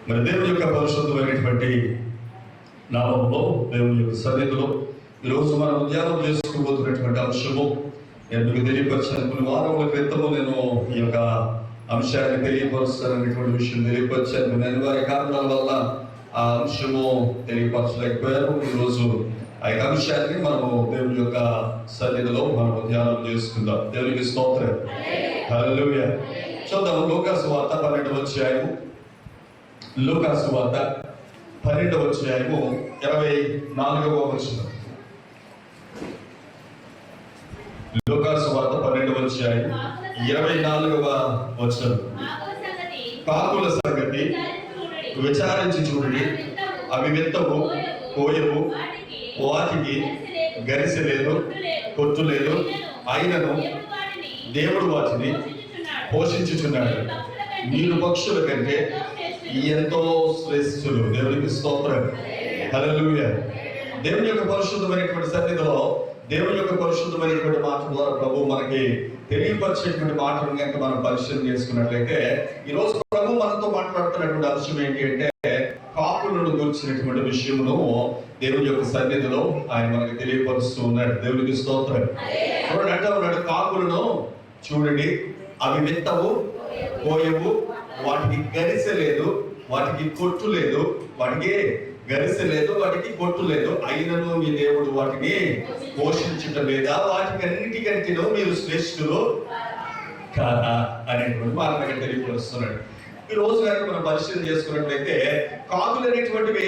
మరి దేవుని యొక్క పరిశుద్ధమైనటువంటి నామంలో, దేవుని యొక్క సన్నిధిలో ఈరోజు మనం ధ్యానం చేసుకోబోతున్నటువంటి అంశము నేను మీకు తెలియపరిచాను. కొన్ని వారముల క్రితము నేను ఈ యొక్క అంశాన్ని తెలియపరుస్తాననేటువంటి విషయం తెలియపరిచాను. నేను వారి కారణాల వల్ల ఆ అంశము తెలియపరచలేకపోయారు. ఈరోజు ఆ యొక్క అంశాన్ని మనము దేవుని యొక్క సన్నిధిలో మనము ధ్యానం చేసుకుందాం. దేవునికి స్తోత్రం. హల్లెలూయా. చూద్దాం. లూకాసు వార్త 12వ అధ్యాయము, లూకాసు వార్త 12వ అధ్యాయము 24వ వచనం. లూకాసు వార్త 12వ అధ్యాయం 24వ వచనం. కాకుల సంగతి విచారించి చూడండి, అవి విత్తవు, కోయవు, వాటికి గరిసె లేదు, కొట్టు లేదు, అయినను దేవుడు వాటిని పోషించుచున్నాడు. మీరు పక్షుల కంటే ఎంతో శ్రేష్ఠులు. దేవునికి స్తోత్రం. హల్లెలూయా. దేవుని యొక్క పరిశుద్ధమైనటువంటి సన్నిధిలో దేవుని యొక్క పరిశుద్ధమైనటువంటి మాట ద్వారా ప్రభు మనకి తెలియపరిచేటువంటి మాటలు కనుక మనం పరిశీలన చేసుకున్నట్లయితే, ఈరోజు ప్రభు మనతో మాట్లాడుతున్నటువంటి అంశం ఏంటి అంటే, కాకులను గురించినటువంటి విషయమును దేవుని యొక్క సన్నిధిలో ఆయన మనకి తెలియపరుస్తూ ఉన్నాడు. దేవునికి స్తోత్రం. చూడండి, అంటే ఉన్నాడు, కాకులను చూడండి, అవి విత్తవు, కోయవు, వాటికి గరిసె లేదు, వాటికి కొట్టు లేదు, వాటికి గరిసె లేదు, వాటికి కొట్టు లేదు, అయినను మీ దేవుడు వాటిని పోషించటం లేదా, వాటికి అన్నిటికంటేనో మీరు శ్రేష్ఠులు కాదా అనేటువంటి మాట మనకి తెలియపరుస్తున్నాడు. ఈ రోజు కనుక మనం పరిశీలన చేసుకున్నట్లయితే, కాకులు అనేటువంటివి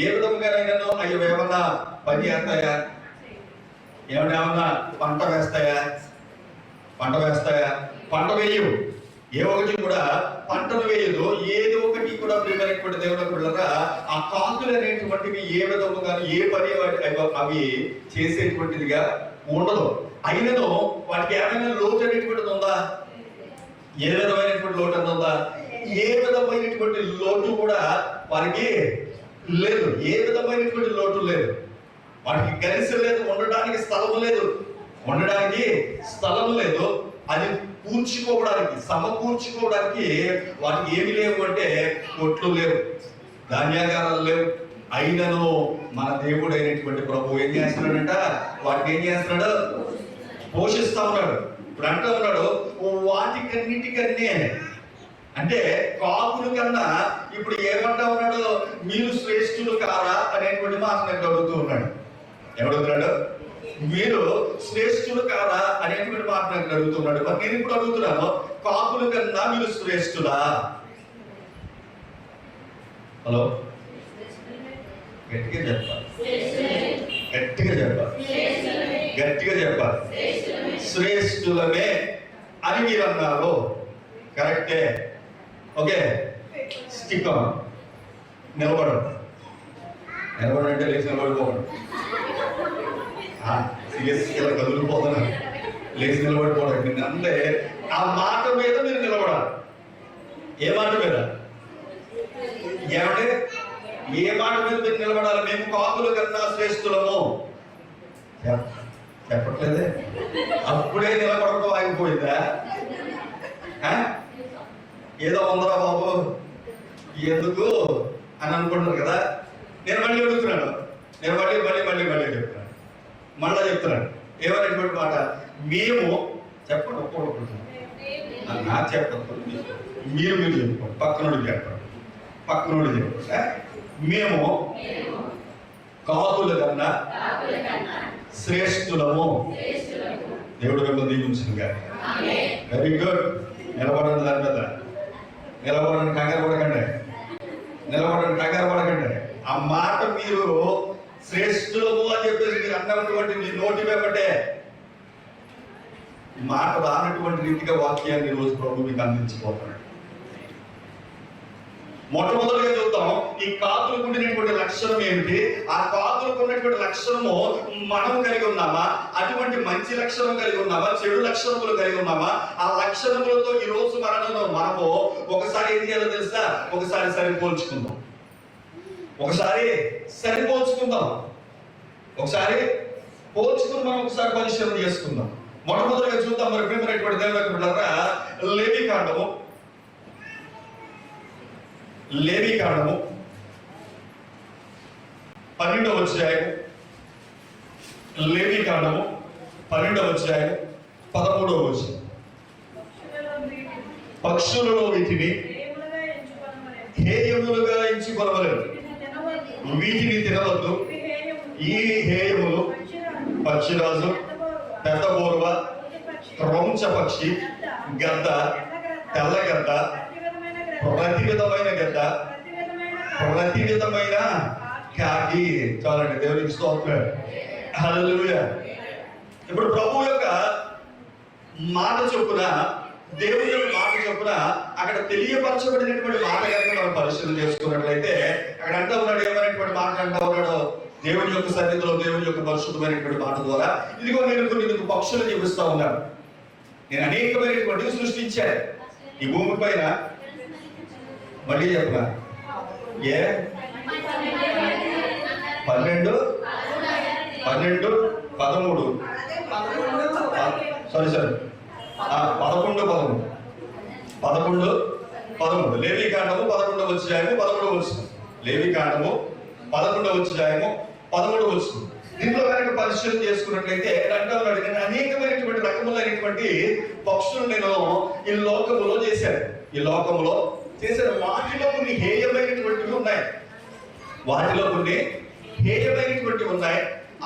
ఏ విధంగానైనా అవి ఏమన్నా పని చేస్తాయా, ఏమన్నా పంట వేస్తాయా? పంట వేయవు. ఏ ఒకటి కూడా పంటను వేయదు. ఏది ఒకటి కూడా ప్రియమైనటువంటి దేవుని బిడ్డలారా, ఆ కాకులు అనేటువంటివి ఏ విధముగా ఏ పని అవి చేసేటువంటిదిగా ఉండదు. అయినను వాటికి ఏమైనా లోటు అనేటువంటిది ఉందా? ఏ విధమైనటువంటి లోటు అన్న ఉందా? ఏ విధమైనటువంటి లోటు కూడా వారికి లేదు. ఏ విధమైనటువంటి లోటు లేదు. వాటికి గరిసె లేదు, ఉండడానికి స్థలం లేదు. అది కూర్చుకోవడానికి, సమకూర్చుకోవడానికి వాటికి ఏమి లేవు అంటే, కొట్లు లేవు, ధాన్యాగారాలు లేవు. అయినను మన దేవుడు అయినటువంటి ప్రభు ఏం చేస్తున్నాడంట? వాటికి ఏం చేస్తున్నాడు? పోషిస్తా ఉన్నాడు. ఇప్పుడు అంటూ ఉన్నాడు, వాటికన్నిటికన్నే అంటే కాకుల కన్నా ఇప్పుడు ఏమంటా ఉన్నాడు? మీరు శ్రేష్ఠులు కారా అనేటువంటి మాట నాకు అడుగుతూ ఉన్నాడు. ఎవడుతున్నాడు? మీరు శ్రేష్ఠులు కాదా అనేటువంటి మాట నాకు అడుగుతున్నాడు. మరి నేను ఇప్పుడు అడుగుతున్నాను, కాకుల కన్నా మీరు శ్రేష్ఠులా? హలో, గట్టిగా చెప్పాలి. శ్రేష్ఠులమే అని మీరు అన్నారు. కరెక్టే. Okay, stick on. నిలబడంటే లేచి నిలబడిపోకండి. సీరియస్గా కదులుపోతున్నాను, లేచి నిలబడిపోవడం అంటే ఆ మాట మీద మీరు నిలబడాలి. ఏ మాట మీద? ఏమంటే ఏ మాట మీద మీరు నిలబడాలి? మేము కాకుల కన్నా శ్రేష్ఠులము చెప్పట్లేదే. అప్పుడే నిలబడటం ఆగిపోయిందా? ఏదో ఉందరా బాబు ఎందుకు అని అనుకుంటున్నారు కదా. నేను మళ్ళీ అడుగుతున్నాను, మళ్ళీ చెప్తున్నాను. ఏమనేటువంటి మాట? మేము చెప్పండి, ఒక్కొక్కరు నాకు చెప్పండి, మీరు చెప్పుకోండి, పక్కనోడు చెప్పండి. మేము కాకుల కన్నా శ్రేష్ఠులము. దేవుడు మిమ్మల్ని దీవించును గాక. Very good. నిలబడండి, దాని మీద నిలబడండి, కంగారు పడకండి. ఆ మాట మీరు శ్రేష్ఠులము అని చెప్పేసి మీరు అన్నటువంటి మీ నోటి వెంబటే మాట రానటువంటి రీతిగా వాక్యాన్ని రోజు ప్రభు మీకు అందించిపోతాడు. మొట్టమొదటిగా చూద్దాం, ఈ కాకులకు ఉండినటువంటి లక్షణం ఏమిటి? ఆ కాకులకు ఉన్నటువంటి లక్షణము మనం కలిగి ఉన్నామా? అటువంటి మంచి లక్షణం కలిగి ఉన్నామా? చెడు లక్షణములు కలిగి ఉన్నామా? ఆ లక్షణములతో ఈ రోజు మనము ఒకసారి ఏం చేయాలో తెలుసా? ఒకసారి సరిపోల్చుకుందాం. మనం ఒకసారి పరిశీలన చేసుకుందాం. మొట్టమొదటిగా చూద్దాం. మరి ప్రియమైనటువంటి దేవుని బిడ్డలారా, లేవి కాండము లేవీకాండము 12వ అధ్యాయం, లేవీకాండము 12వ అధ్యాయం 13వ వచనం. పక్షులలో వీటిని హేయములుగా ఎంచుకొనవలెను, వీటిని తినవద్దు. ఈ హేయములు పక్షిరాజు, పెద్ద బోర్వ, క్రౌంచ పక్షి, గద్ద, తెల్ల గద్ద, ప్రతి విధమైన గద్ద, ప్రతి విధమైన కాకి. చాలండి, దేవునికి స్తోత్రం. హల్లెలూయా. ఇప్పుడు ప్రభు యొక్క మాట చొప్పున, దేవుని యొక్క మాట చొప్పున అక్కడ తెలియపరచబడినటువంటి మాట కనుక మనం పరిశీలన చేసుకున్నట్లయితే అక్కడ అంటూ ఉన్నాడు, ఏమైనటువంటి మాట అంటూ ఉన్నాడు? దేవుని యొక్క సన్నిధిలో, దేవుని యొక్క పరిశుద్ధమైనటువంటి మాట ద్వారా, ఇదిగో నేను కొన్ని పక్షులు చూపిస్తా ఉన్నాను. నేను అనేకమైనటువంటి సృష్టించాను ఈ భూమి పైన. మళ్ళీ చెప్పనా? 12, 13 లేవీకాండము 11వ అధ్యాయము 11వ వచనం. లేవీకాండము 11వ అధ్యాయము 11వ వచనం. దీంట్లో కనుక పరిశీలన చేసుకున్నట్లయితే అంటున్నాడు, నేను అనేకమైనటువంటి రకములైనటువంటి పక్షులు నేను ఈ లోకములో చేశాను. ఈ లోకములో చేసిన వాటిలో కొన్ని హేయమైనటువంటివి ఉన్నాయి.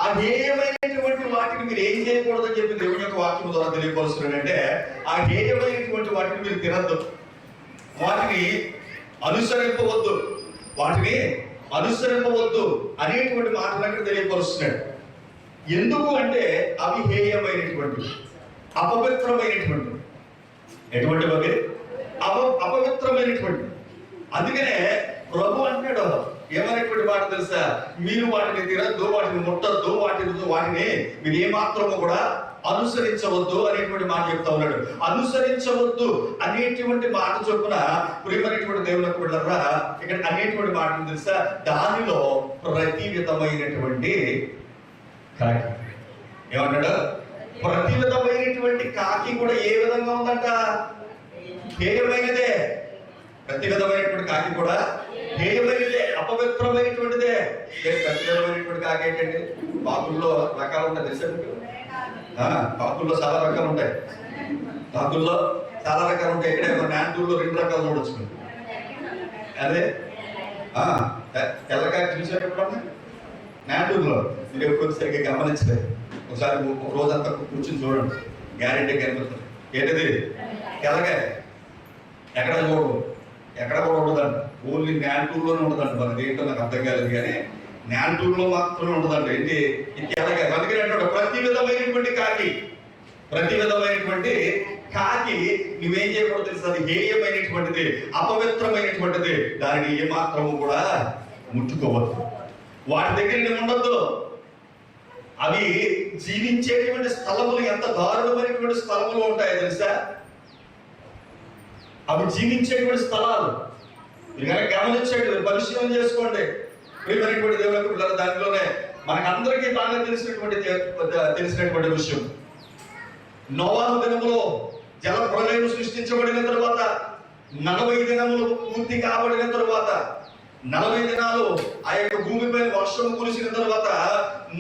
ఆ హేయమైనటువంటి వాటిని మీరు ఏం చేయకూడదని చెప్పి దేవుని యొక్క వాక్యం ద్వారా తెలియపరుస్తున్నాడంటే, ఆ హేయమైనటువంటి వాటిని మీరు తినద్దు, వాటిని అనుసరింపవద్దు అనేటువంటి మాటలు అక్కడ తెలియపరుస్తున్నాడు. ఎందుకు అంటే అవి హేయమైనటువంటి, అపవిత్రమైనటువంటి. ఎటువంటివి? అపవిత్రమైనటువంటి. అందుకనే ప్రభు అంటాడు, ఏమైనటువంటి మాట తెలుసా? మీరు వాటిని తినద్దు, వాటిని ముట్టద్దు, వాటిని మీరు ఏమాత్రము కూడా అనుసరించవద్దు అనేటువంటి మాట చెప్తా ఉన్నాడు. అనుసరించవద్దు అనేటువంటి మాట చొప్పున ప్రియమైనటువంటి దేవునికి వెళ్ళరా, ఇక్కడ అనేటువంటి మాట తెలుసా? దానిలో ప్రతి విధమైనటువంటి కాకి. ఏమన్నాడు? ప్రతి విధమైనటువంటి కాకి కూడా ఏ విధంగా ఉందంట? హేయమైనదే. ప్రతి విధమైనటువంటి కాకి కూడా హేయమైనదే, అపవిత్రమైనటువంటిదే. ప్రతి విధమైనటువంటి కాకి ఏంటంటే, కాకుల్లో రకాలు ఉంటాయి తెలుసా మీకు? కాకుల్లో చాలా రకాలు ఉంటాయి. ఇక్కడ నాంటూరులో 2 రకాలు చూడొచ్చు. అదే తెల్లకాకి చూసేటప్పుడు నాంటూరులో మీరు ఎప్పుడు సరిగ్గా గమనించలేదు. ఒకసారి ఒక రోజంతా కూర్చొని చూడండి, గ్యారెంటీ కనిపిస్తుంది. ఏంటిది? తెల్లకాయ. ఎక్కడ కూడా ఉండదంట. ఓన్లీ నాంటూరులోనే ఉండదంట. మనకి ఏంటో నాకు అర్థం కాలేదు, కానీ నాంటూరులో మాత్రమే ఉండదంట. ఏంటి? ఇది తెల్లకాయ. అందుకని అంటాడు, ప్రతి విధమైనటువంటి కాకి నువ్వేం చేయకూడదు తెలుసు? అది హేయమైనటువంటిది, అపవిత్రమైనటువంటిది. దానిని ఏమాత్రము కూడా ముట్టుకోవద్దు, వాటి దగ్గర ఉండొద్దు. అవి జీవించేటువంటి స్థలములు ఎంత దారుణమైనటువంటి స్థలములు ఉంటాయో తెలుసా? అవి జీవించేటువంటి స్థలాలు మీరు గమనించండి, పరిశీలన చేసుకోండి. ప్రియమైనటువంటి దేవులకు పిల్లలు, దానిలోనే మనకందరికీ బాగా తెలిసినటువంటి విషయం, నోవాహు దినములో జల ప్రళయం సృష్టించబడిన తరువాత 40 దినములు పూర్తి కాబడిన తరువాత, 40 దినాలు ఆ యొక్క భూమిపై వర్షం కురిసిన తర్వాత,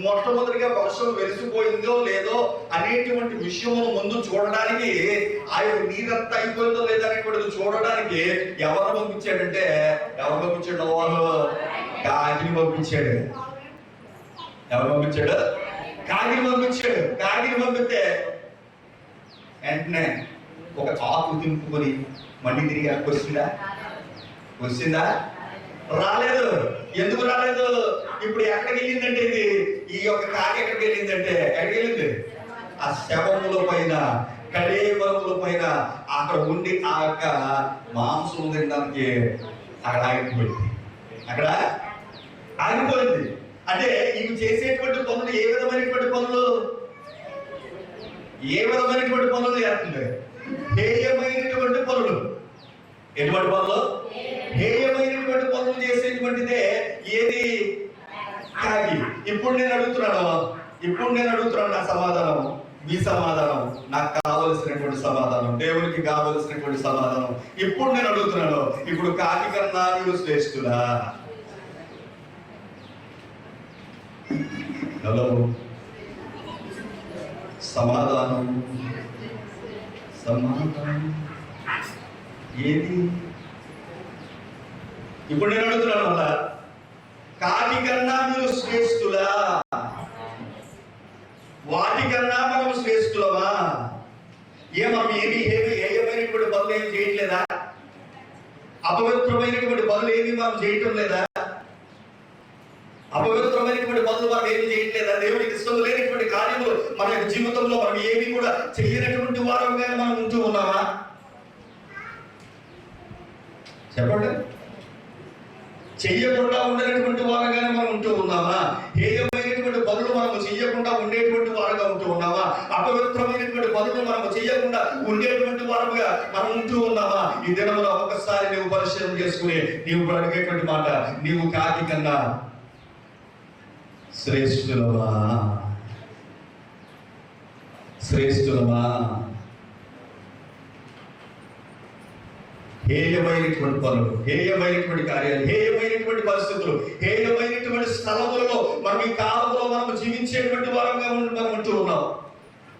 మొట్టమొదటిగా వర్షం వెలిసిపోయిందో లేదో అనేటువంటి విషయమును ముందు చూడడానికి, ఆ యొక్క నీరంతా అయిపోయిందో లేదా అనేటువంటిది చూడడానికి ఎవరు పంపించాడు? నోవాహు కాకిని పంపించాడు. ఎవరు పంపించాడు? కాకిని పంపించాడు. కాకిని పంపితే వెంటనే ఒక ఆకు దింపుకొని మళ్ళీ తిరిగి వచ్చిందా? రాలేదు. ఎందుకు రాలేదు? ఇప్పుడు ఎక్కడికి వెళ్ళిందంటే, ఇది ఈ యొక్క కాకి ఎక్కడికి వెళ్ళిందంటే, ఆ శవముల పైన, కళేబరముల పైన అక్కడ ఉండి ఆ యొక్క మాంసం తినడానికి అక్కడ ఆగిపోయింది. అంటే ఇవి చేసేటువంటి పనులు ఏ విధమైనటువంటి పనులు చేస్తుంది? హేయమైనటువంటి పనులు. ఎటువంటి పనులు? హేయమైనటువంటి పనులు చేసేటువంటిదే ఏది? కాకి. ఇప్పుడు నేను అడుగుతున్నాను నా సమాధానం, మీ సమాధానం నాకు కావలసినటువంటి సమాధానం, దేవునికి కావలసినటువంటి సమాధానం. ఇప్పుడు నేను అడుగుతున్నాను, ఇప్పుడు కాకి కన్నా మీరు శ్రేష్ఠులా? హలో, సమాధానం సమాధానం ఏది? ఇప్పుడు నేను అడుగుతున్నాను అలా, కాకి కన్నా మీరు శ్రేష్ఠులా? వాటికన్నా మనం శ్రేష్ఠులమా? ఏమైనటువంటి పనులు ఏమి చేయట్లేదా? అపవిత్రమైనటువంటి పనులు ఏమి మనం చేయటం లేదా? అపవిత్రమైనటువంటి పనులు మనం ఏమి చేయట్లేదా? దేవునికి ఇష్టం లేనటువంటి కార్యములు మన యొక్క జీవితంలో మనం ఏమి కూడా చేయనటువంటి వారంగా మనం ఉంటూ ఉన్నామా? చెప్పండి. చెయ్యకుండా ఉండేటువంటి వారంగానే మనం ఉంటూ ఉన్నామా? హేయమైనటువంటి పనులు మనము చెయ్యకుండా ఉండేటువంటి వారుగా ఉంటూ ఉన్నామా? అపవిత్రమైనటువంటి పనులు మనము చెయ్యకుండా ఉండేటువంటి వారుగా మనం ఉంటూ ఉన్నామా? ఈ దినంలో ఒకసారి నువ్వు పరిశీలన చేసుకుని నీవు అడిగేటువంటి మాట, నీవు కాకి కన్నా శ్రేష్ఠులమా? శ్రేష్ఠులమా? హేయమైనటువంటి పనులు, హేయమైనటువంటి కార్యాలు, హేయమైనటువంటి పరిస్థితులు, హేయమైనటువంటి స్థలములలో మనం ఈ కాలంలో మనం జీవించేటువంటి వారంగా మనం ఉంటూ ఉన్నాం.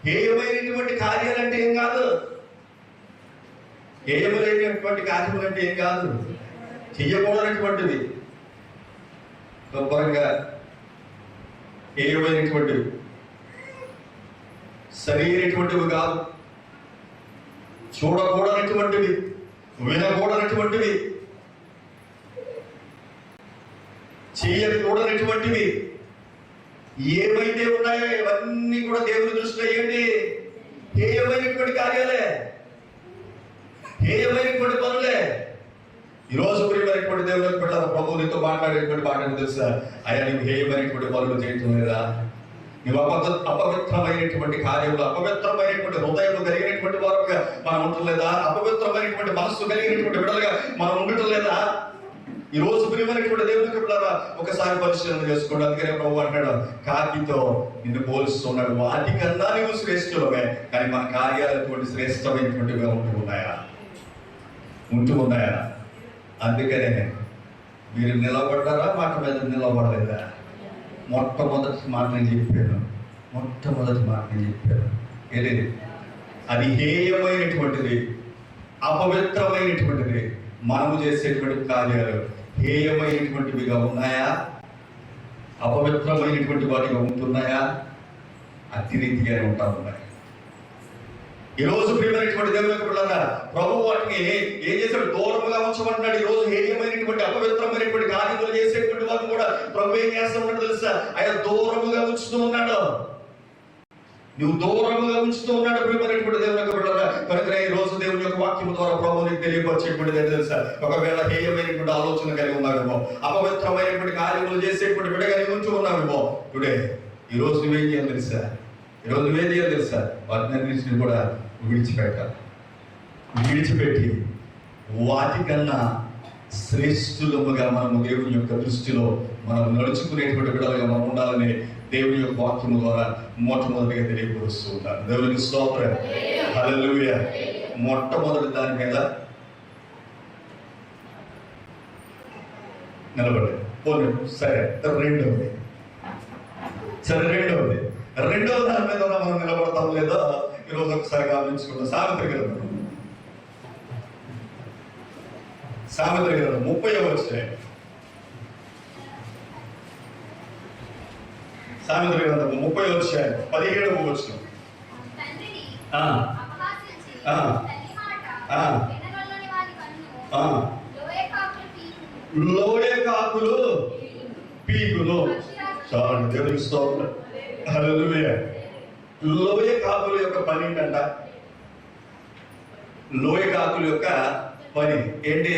హేయమైనటువంటి కార్యాలు అంటే ఏం కాదు, హేయమైనటువంటి కార్యములు అంటే ఏం కాదు, చెయ్యకూడనటువంటివి, శుభ్రంగా హేయమైనటువంటివి, సరైనటువంటివి కాదు, చూడకూడనటువంటివి, వినకూడనటువంటివి, చేయకూడనటువంటివి ఏమైతే ఉన్నాయో ఇవన్నీ కూడా దేవుని దృష్టిలో ఏంటి? హేయమైనటువంటి కార్యాలే, హేయమైనటువంటి పనులే. ఈరోజు ప్రియమైనటువంటి దేవుని బిడ్డల ప్రభువు నీతో మాట్లాడేటువంటి మాట తెలుసా? అయ్యా, నీవు హేయమైనటువంటి పనులు చేయటం లేదా? నువ్వు అపవిత్రమైనటువంటి కార్యములు, అపవిత్రమైనటువంటి హృదయము కలిగినటువంటి వారుగా మనం ఉండటం లేదా? అపవిత్రమైనటువంటి మనస్సు కలిగినటువంటి బిడ్డలుగా మనం ఉండటం లేదా? ఈ రోజు ప్రియమైనటువంటి దేవునికి బిడ్డలారా ఒకసారి పరిశీలన చేసుకోండి. అందుకనే ప్రభు అంటాడు, కాకితో నిన్ను పోలుస్తున్నాడు, వాటికన్నా నువ్వు శ్రేష్ఠులమే. కానీ మన కార్యాలు అటువంటి శ్రేష్టమైనటువంటివిగా ఉంటూ ఉన్నాయా? అందుకనే మీరు నిలబడ్డారా? మాట మీద నిలబడలేదా? మొట్టమొదటి మాట నేను చెప్పాను, ఏది? అది హేయమైనటువంటిది, అపవిత్రమైనటువంటిది. మనము చేసేటువంటి కార్యాలు హేయమైనటువంటివిగా ఉన్నాయా? అపవిత్రమైనటువంటి వాటిగా ఉంటున్నాయా? అతిరీతిగానే ఉంటా ఉన్నాయి. ఈరోజు ప్రియమైనటువంటి దేవునికి బిడ్డలారా ప్రభు వాటిని ఏం చేశాడు? దూరముగా ఉంచమంటున్నాడు. ఈ రోజు హేయమైనటువంటి అపవిత్రమైనటువంటి కార్యములు చేసేటువంటి వారు కూడా ప్రభు ఏం చేస్తున్నాడు తెలుసా? ఆయన దూరముగా ఉంచుతూ ఉన్నాడు. నువ్వు దూరముగా ఉంచుతూ ఉన్నాడు ప్రియమైనటువంటి దేవునికి బిడ్డలారా. కనుక ఈ రోజు దేవుని యొక్క వాక్యం ద్వారా ప్రభు నీకు తెలియపరిచేటువంటిది ఏంటి తెలుసా? ఒకవేళ హేయమైనటువంటి ఆలోచన కలిగి ఉన్నావేమో, అపవిత్రమైనటువంటి కార్యములు చేసేటువంటి బిడ్డగా నీవు ఉంటూ ఉన్నావేమో, టుడే ఈ రోజు నువ్వేం చేయాలి తెలుసా? ఈరోజు నువ్వేం చేయాలి తెలుసా? వాటిని కూడా విడిచిపెట్టి వాటికన్నా శ్రేష్ఠులముగా మనము దేవుని యొక్క దృష్టిలో మనం నడుచుకునేటువంటి బిడ్డలుగా మనం ఉండాలని దేవుని యొక్క వాక్యము ద్వారా మొట్టమొదటిగా తెలియపరుస్తూ ఉంటారు. దేవునికి స్తోత్రం, హల్లెలూయా. మొట్టమొదటి దాని మీద నిలబడి పోనీ, సరే రెండవ దాని మీద మనం నిలబడతాం లేదా ఈరోజు ఒకసారి గమనించుకుందాం. సావిత్రి గ్రంథం 30వ అధ్యాయం. సావిత్రి గ్రంథం 30వ అధ్యాయం 17వ వచనం. లోయ కాకులు పీకులు. చాలు, దేవునికి స్తోత్రం, హల్లెలూయా. లోయ కాకుల యొక్క పని ఏంటంట? లోయ కాకుల యొక్క పని ఏంటంటే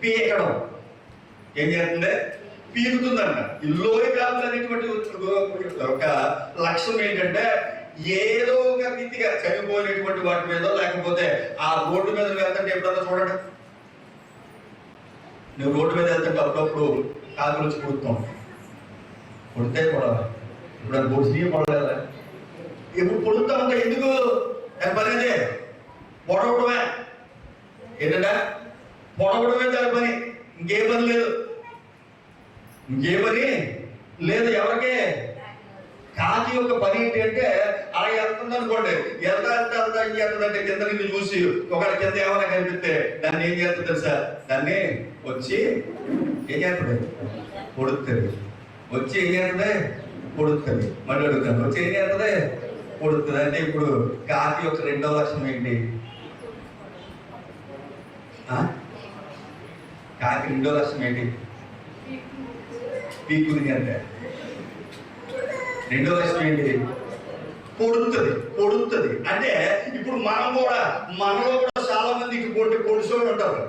పీకడం. ఏం చేస్తుంది? పీకుతుందంట. ఈ లోయ కాకులు అనేటువంటి ఒక లక్ష్యం ఏంటంటే ఏదో ఒక రీతిగా చనిపోయినటువంటి వాటి మీద, లేకపోతే ఆ రోడ్డు మీద వెళ్తుంటే ఎప్పుడన్నా చూడండి, నువ్వు రోడ్డు మీద వెళ్తుంటే అప్పుడప్పుడు కాకులు వచ్చి కుడుతాం. కుడితే కూడా ఇప్పుడు బొడిసి పడలేదా? ఎప్పుడు పొడుగుతా ఉంటా, ఎందుకు దాని పని అదే, పొడవడమే. ఏంటంటే పొడవడమే దాని పని, ఇంకే పని లేదు, ఇంకే పని లేదు ఎవరికి. కాకి యొక్క పని ఏంటి అంటే అలా వెళ్తుంది అనుకోండి, వెళ్తాంటే కింద నిన్ను చూసి ఒకటి కింద ఏమైనా కనిపిస్తే దాన్ని ఏం చేస్తుంది తెలుసా, దాన్ని వచ్చి ఏం చేస్తుంది, పొడుస్తుంది. వచ్చి ఏం చేస్తుంది, పొడుస్తుంది. మళ్ళీ అడుగుతాను, వచ్చి ఏం చేస్తుంది, పొడుస్తుంది. అంటే ఇప్పుడు కాకి యొక్క రెండవ లక్షణం ఏంటి? కాకి రెండో లక్షణం ఏంటి? పీకుని. అంటే రెండో లక్షణం ఏంటి? పొడుతుంది. అంటే ఇప్పుడు మనలో కూడా చాలా మంది పొడిసోళ్ళు ఉంటారు,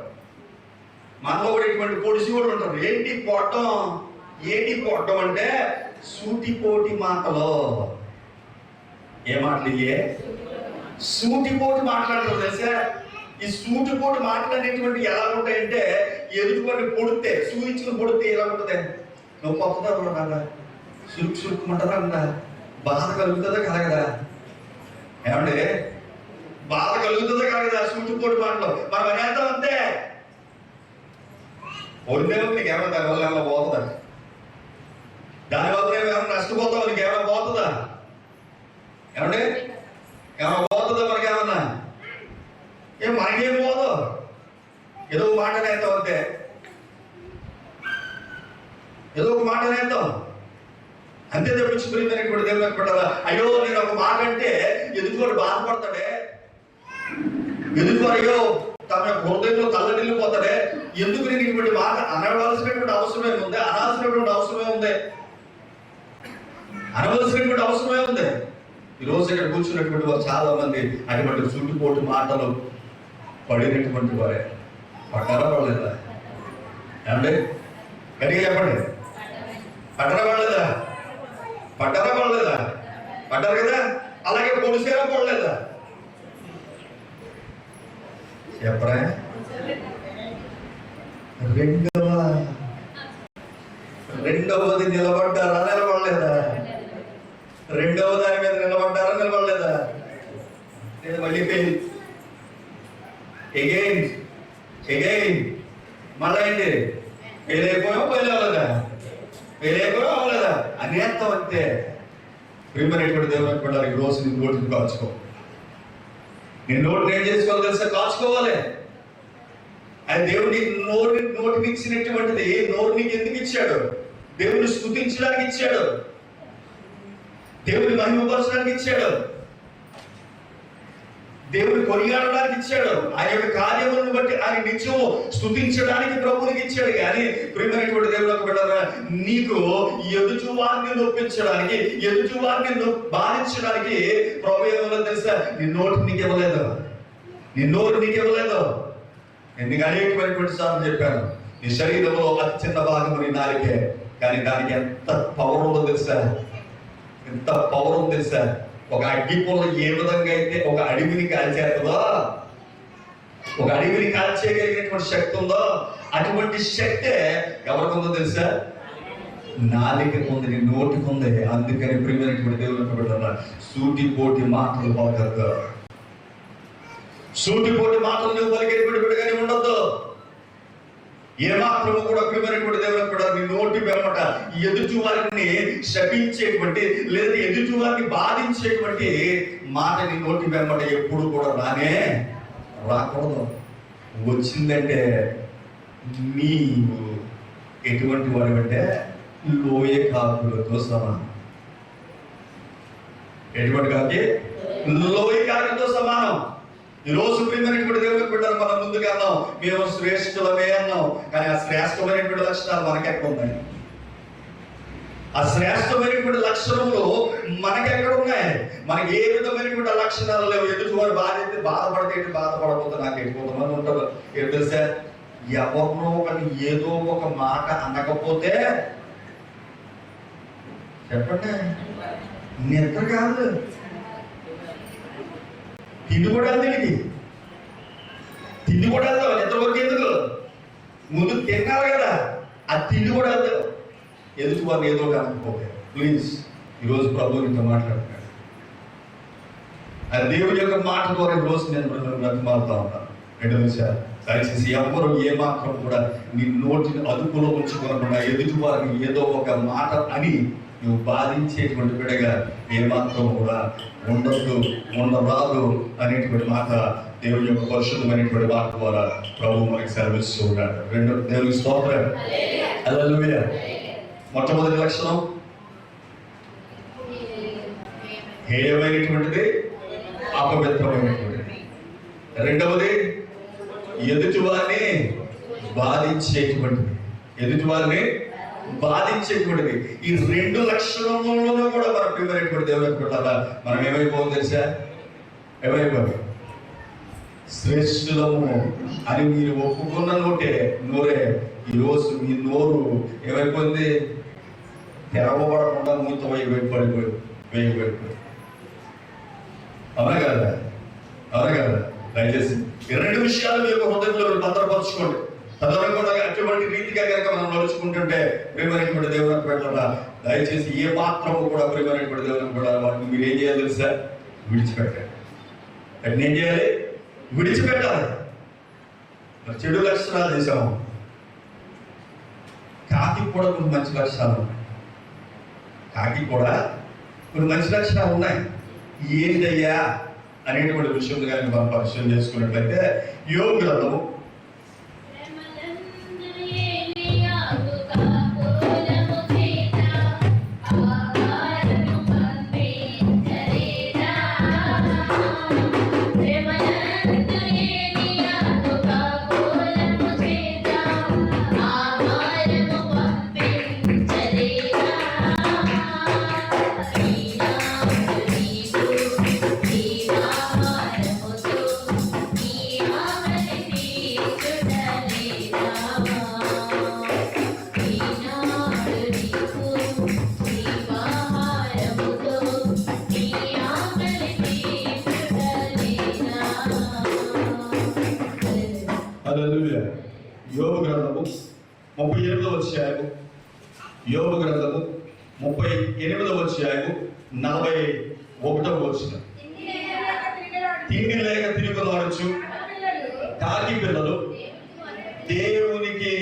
మనలో కూడా ఇటువంటి పొడిసోళ్ళు ఉంటారు. ఏంటి పొట్టం అంటే సూటిపోటి మాటలు. ఏ మాటలు ఇయ్యే? సూటిపోటి మాట్లాడతారు తెలుసా. ఈ సూటిపోటి మాటలు అనేటువంటి ఎలా ఉంటాయంటే ఎదుటివాడిని పొడితే, సూచించుకుని పొడితే ఎలా ఉంటుంది, నువ్వు కొత్తదా కదా, సురుకుమంటారా అన్నా, బాధ కలుగుతుందా కలగదా? ఏమండి, బాధ కలుగుతుందా కలగదా? సూటిపోటి మాటలు మనం అనేద్దాం అంతే. వదిలేమో నీకు ఏమైనా దానివల్ల ఏమైనా పోతుందా? దానివల్ల ఏమైనా నష్టపోతావు, నీకు ఏమైనా పోతుందా? ఏమండి, ఏమైనా పోతుందా? మనకి ఏమన్నా మనకేం పోదు, ఏదో ఒక మాట నేస్తాం అంతే, ఏదో ఒక మాట నేస్తాం అంతే. తెప్పించుకునేటువంటి దేవుడు అనుకుంటారా? అయ్యో నేను ఒక మాట అంటే ఎదుటివాడు బాధపడతాడే, ఎదుటివాడు అయ్యో తమ హృదయంలో తల్లడిల్లిపోతాడే, ఎందుకు నేను ఇటువంటి మాట అనవలసినటువంటి అవసరమే ఉంది, అనవలసినటువంటి అవసరమే ఉంది. ఈరోజు ఇక్కడ కూర్చున్నటువంటి వారు చాలా మంది అటువంటి చుట్టుపోటు మాటలు పడినటువంటి వారే. పడ్డారా పడలేదా? ఏమండి గట్టిగా చెప్పండి, పడ్డారా పడలేదా? పడ్డారు కదా. అలాగే పొడిసేరా పడలేదా? చెప్పరా? రెండవది నిలబడ్డారా నిలబడలేదా? రెండవ దాని మీద నిలబడ్డారా నిలబడలేదా? నేను మళ్ళీ ఎగైన్ మళ్ళా ఏంటి, పేరైపోయా అవ్వలేదా అనేత్తం అంతే. ప్రియమైనటువంటి దేవుడు అనుకుంటారు, ఈ రోజు నీ నోటిని కాచుకో. నీ నోటిని ఏం చేసుకోవాలి తెలుసా? కాచుకోవాలి. అది దేవుడు నీకు నోటిని ఇచ్చినటువంటిది. నోరు నీకు ఎందుకు ఇచ్చాడు? దేవుడిని స్తుతించడానికి ఇచ్చాడు, దేవుడిని మహిమపరచడానికి ఇచ్చాడు, దేవుని కొనియాడడానికి ఇచ్చాడు. ఆయన యొక్క కార్యములను బట్టి ఆయన నిత్యము స్తుతించడానికి ప్రభువునికి ఇచ్చాడు. కానీ ప్రియమైనటువంటి దేవుడు బిడ్డలారా, నీకు ఎదుటి వారిని నొప్పించడానికి, ఎదుటి వారిని బాధించడానికి ప్రభు ఏమో తెలుసా? నీ నోటి నీకు ఇవ్వలేదు, నీ నోరు నీకు ఇవ్వలేదు. నేను అనేకమైనటువంటి సార్లు చెప్పాను, నీ శరీరంలో అతి చిన్న భాగం నీ నాలుకే, కానీ దానికి ఎంత పవర్ ఉందో తెలుసా? ఎంత పవర్ ఉందో తెలుసా? ఒక అగ్గిపుల్ల ఏ విధంగా అయితే ఒక అడవిని కాల్చేస్తుందో, ఒక అడవిని కాల్చేయగలిగినటువంటి శక్తి ఉందో, అటువంటి శక్తే ఎవరికి ఉందో తెలుసా? నాలుకకు ఉంది, నీ నోటికి ఉంది. అందుకని ప్రియమైనటువంటి దేవుడు పెట్టారు, సూటిపోటి మాటలు పలకద్దు. సూటిపోటి మాటలు నువ్వు పలికేటువంటి బిడ్డగానే ఉండొద్దు. ఏ మాత్రము కూడా ప్రియమైనటువంటి దేవుడు కూడా నీ నోటి వెంబట ఎదుటి వారిని శపించేటువంటి లేదా ఎదుటి వారిని బాధించేటువంటి మాట నీ నోటి వెంబట ఎప్పుడు కూడా రాకూడదు. వచ్చిందంటే నీవు ఎటువంటి వాడు అంటే లోయ కాకులతో సమానం. ఎటువంటి కాకి? లోయ కాకులతో సమానం. ఈరోజు ప్రియమైనటువంటి దేవుడికి బిడ్డలు మనం ముందుకు అన్నాం, మేము శ్రేష్ఠులమే అన్నాం. కానీ ఆ శ్రేష్టమైనటువంటి లక్షణాలు మనకెక్కడ ఉన్నాయి? ఆ శ్రేష్టమైనటువంటి లక్షణములు మనకెక్కడ ఉన్నాయి? మనకి ఏ విధమైనటువంటి లక్షణాలు లేవు. ఎదుటి వారు బాధపడితే బాధపడకపోతే నాకు కొంతమంది ఉంటారు, ఏం తెలుసా? ఎవరినో ఒకటి ఏదో ఒక మాట అనకపోతే చెప్పండి, నిద్ర కాదు, తిండి కూడా వెళ్తాడు, తిండి కూడా వెళ్తావు. ఎంతవరకు ఎందుకు? ముందు తిన్నారు కదా, ఆ తిండి కూడా వెళ్తావు. ఎదుటి వారిని ఏదో అనుకోవాలి. ప్లీజ్, ఈరోజు ప్రభు నీతో మాట్లాడుతున్నాడు. ఆ దేవుని యొక్క మాట ద్వారా రోజు నేను బ్రతిమాలుతా ఉంటాను. ఏంటో తెలుసా, దయచేసి ఎవరు ఏ మాత్రం కూడా నీ నోటిని అదుపులో ఉంచుకోకుండా ఎదుటి వారిని ఏదో ఒక మాట అని నువ్వు బాధించేటువంటి బిడ్డగా ఏమాత్రం కూడా ఉండొద్దు, ఉండరాదు అనేటువంటి మాట దేవుని యొక్క పరిశుద్ధమైనటువంటి మాట ద్వారా ప్రభు మనకి సెలవిస్తూ ఉన్నాడు. రెండు దేవునికి స్తోత్రం. హల్లెలూయా. మొట్టమొదటి లక్షణం హేయమైనటువంటిది, అపవిత్రమైనటువంటిది. రెండవది ఎదుటివారిని బాధించేటువంటిది, ఎదుటివారిని బాధించేటువంటిది. ఈ రెండు లక్షణంలోనూ కూడా మన ప్రియమైనటువంటి దేవుని పెట్టాలా మనం ఏమైపోతుంది తెలుసా? ఏమైపోతుంది? శ్రేష్ఠులము అని మీరు ఒప్పుకున్న నోరే ఈరోజు మీ నోరు ఏమైపోయింది? తెరవబడకుండా మూత వేయబడిపోయి. అవునా కదా? అవునా కదా? దయచేసి ఈ రెండు విషయాలు మీ యొక్క హృదయంలో భద్రపరచుకోండి. తదనుగుణంగా అటువంటి రీతిగా కనుక మనం నడుచుకుంటుంటే ప్రియమైనటువంటి దేవుని పెట్టాలా దయచేసి ఏ మాత్రము కూడా ప్రియమైనటువంటి దేవుని కూడా వాటిని మీరు ఏం చేయాలి తెలుసా? విడిచిపెట్టాలి. వాటిని ఏం చేయాలి? విడిచిపెట్టాలి. మరి చెడు లక్షణాలు చేసాము. కాకి కూడా కొన్ని మంచి లక్షణాలు ఉన్నాయి. కాకి కూడా కొన్ని మంచి లక్షణాలు ఉన్నాయి. ఏంటయ్యా అనేటువంటి విషయం కానీ మనం పరిశీలన చేసుకున్నట్లయితే యోబు గ్రంథము 38వ అధ్యాయము, యోబు గ్రంథము 38వ అధ్యాయము 41వ వచనం. తిండి లేక తిరుగులాడుచు కాకి పిల్లలు దేవునికి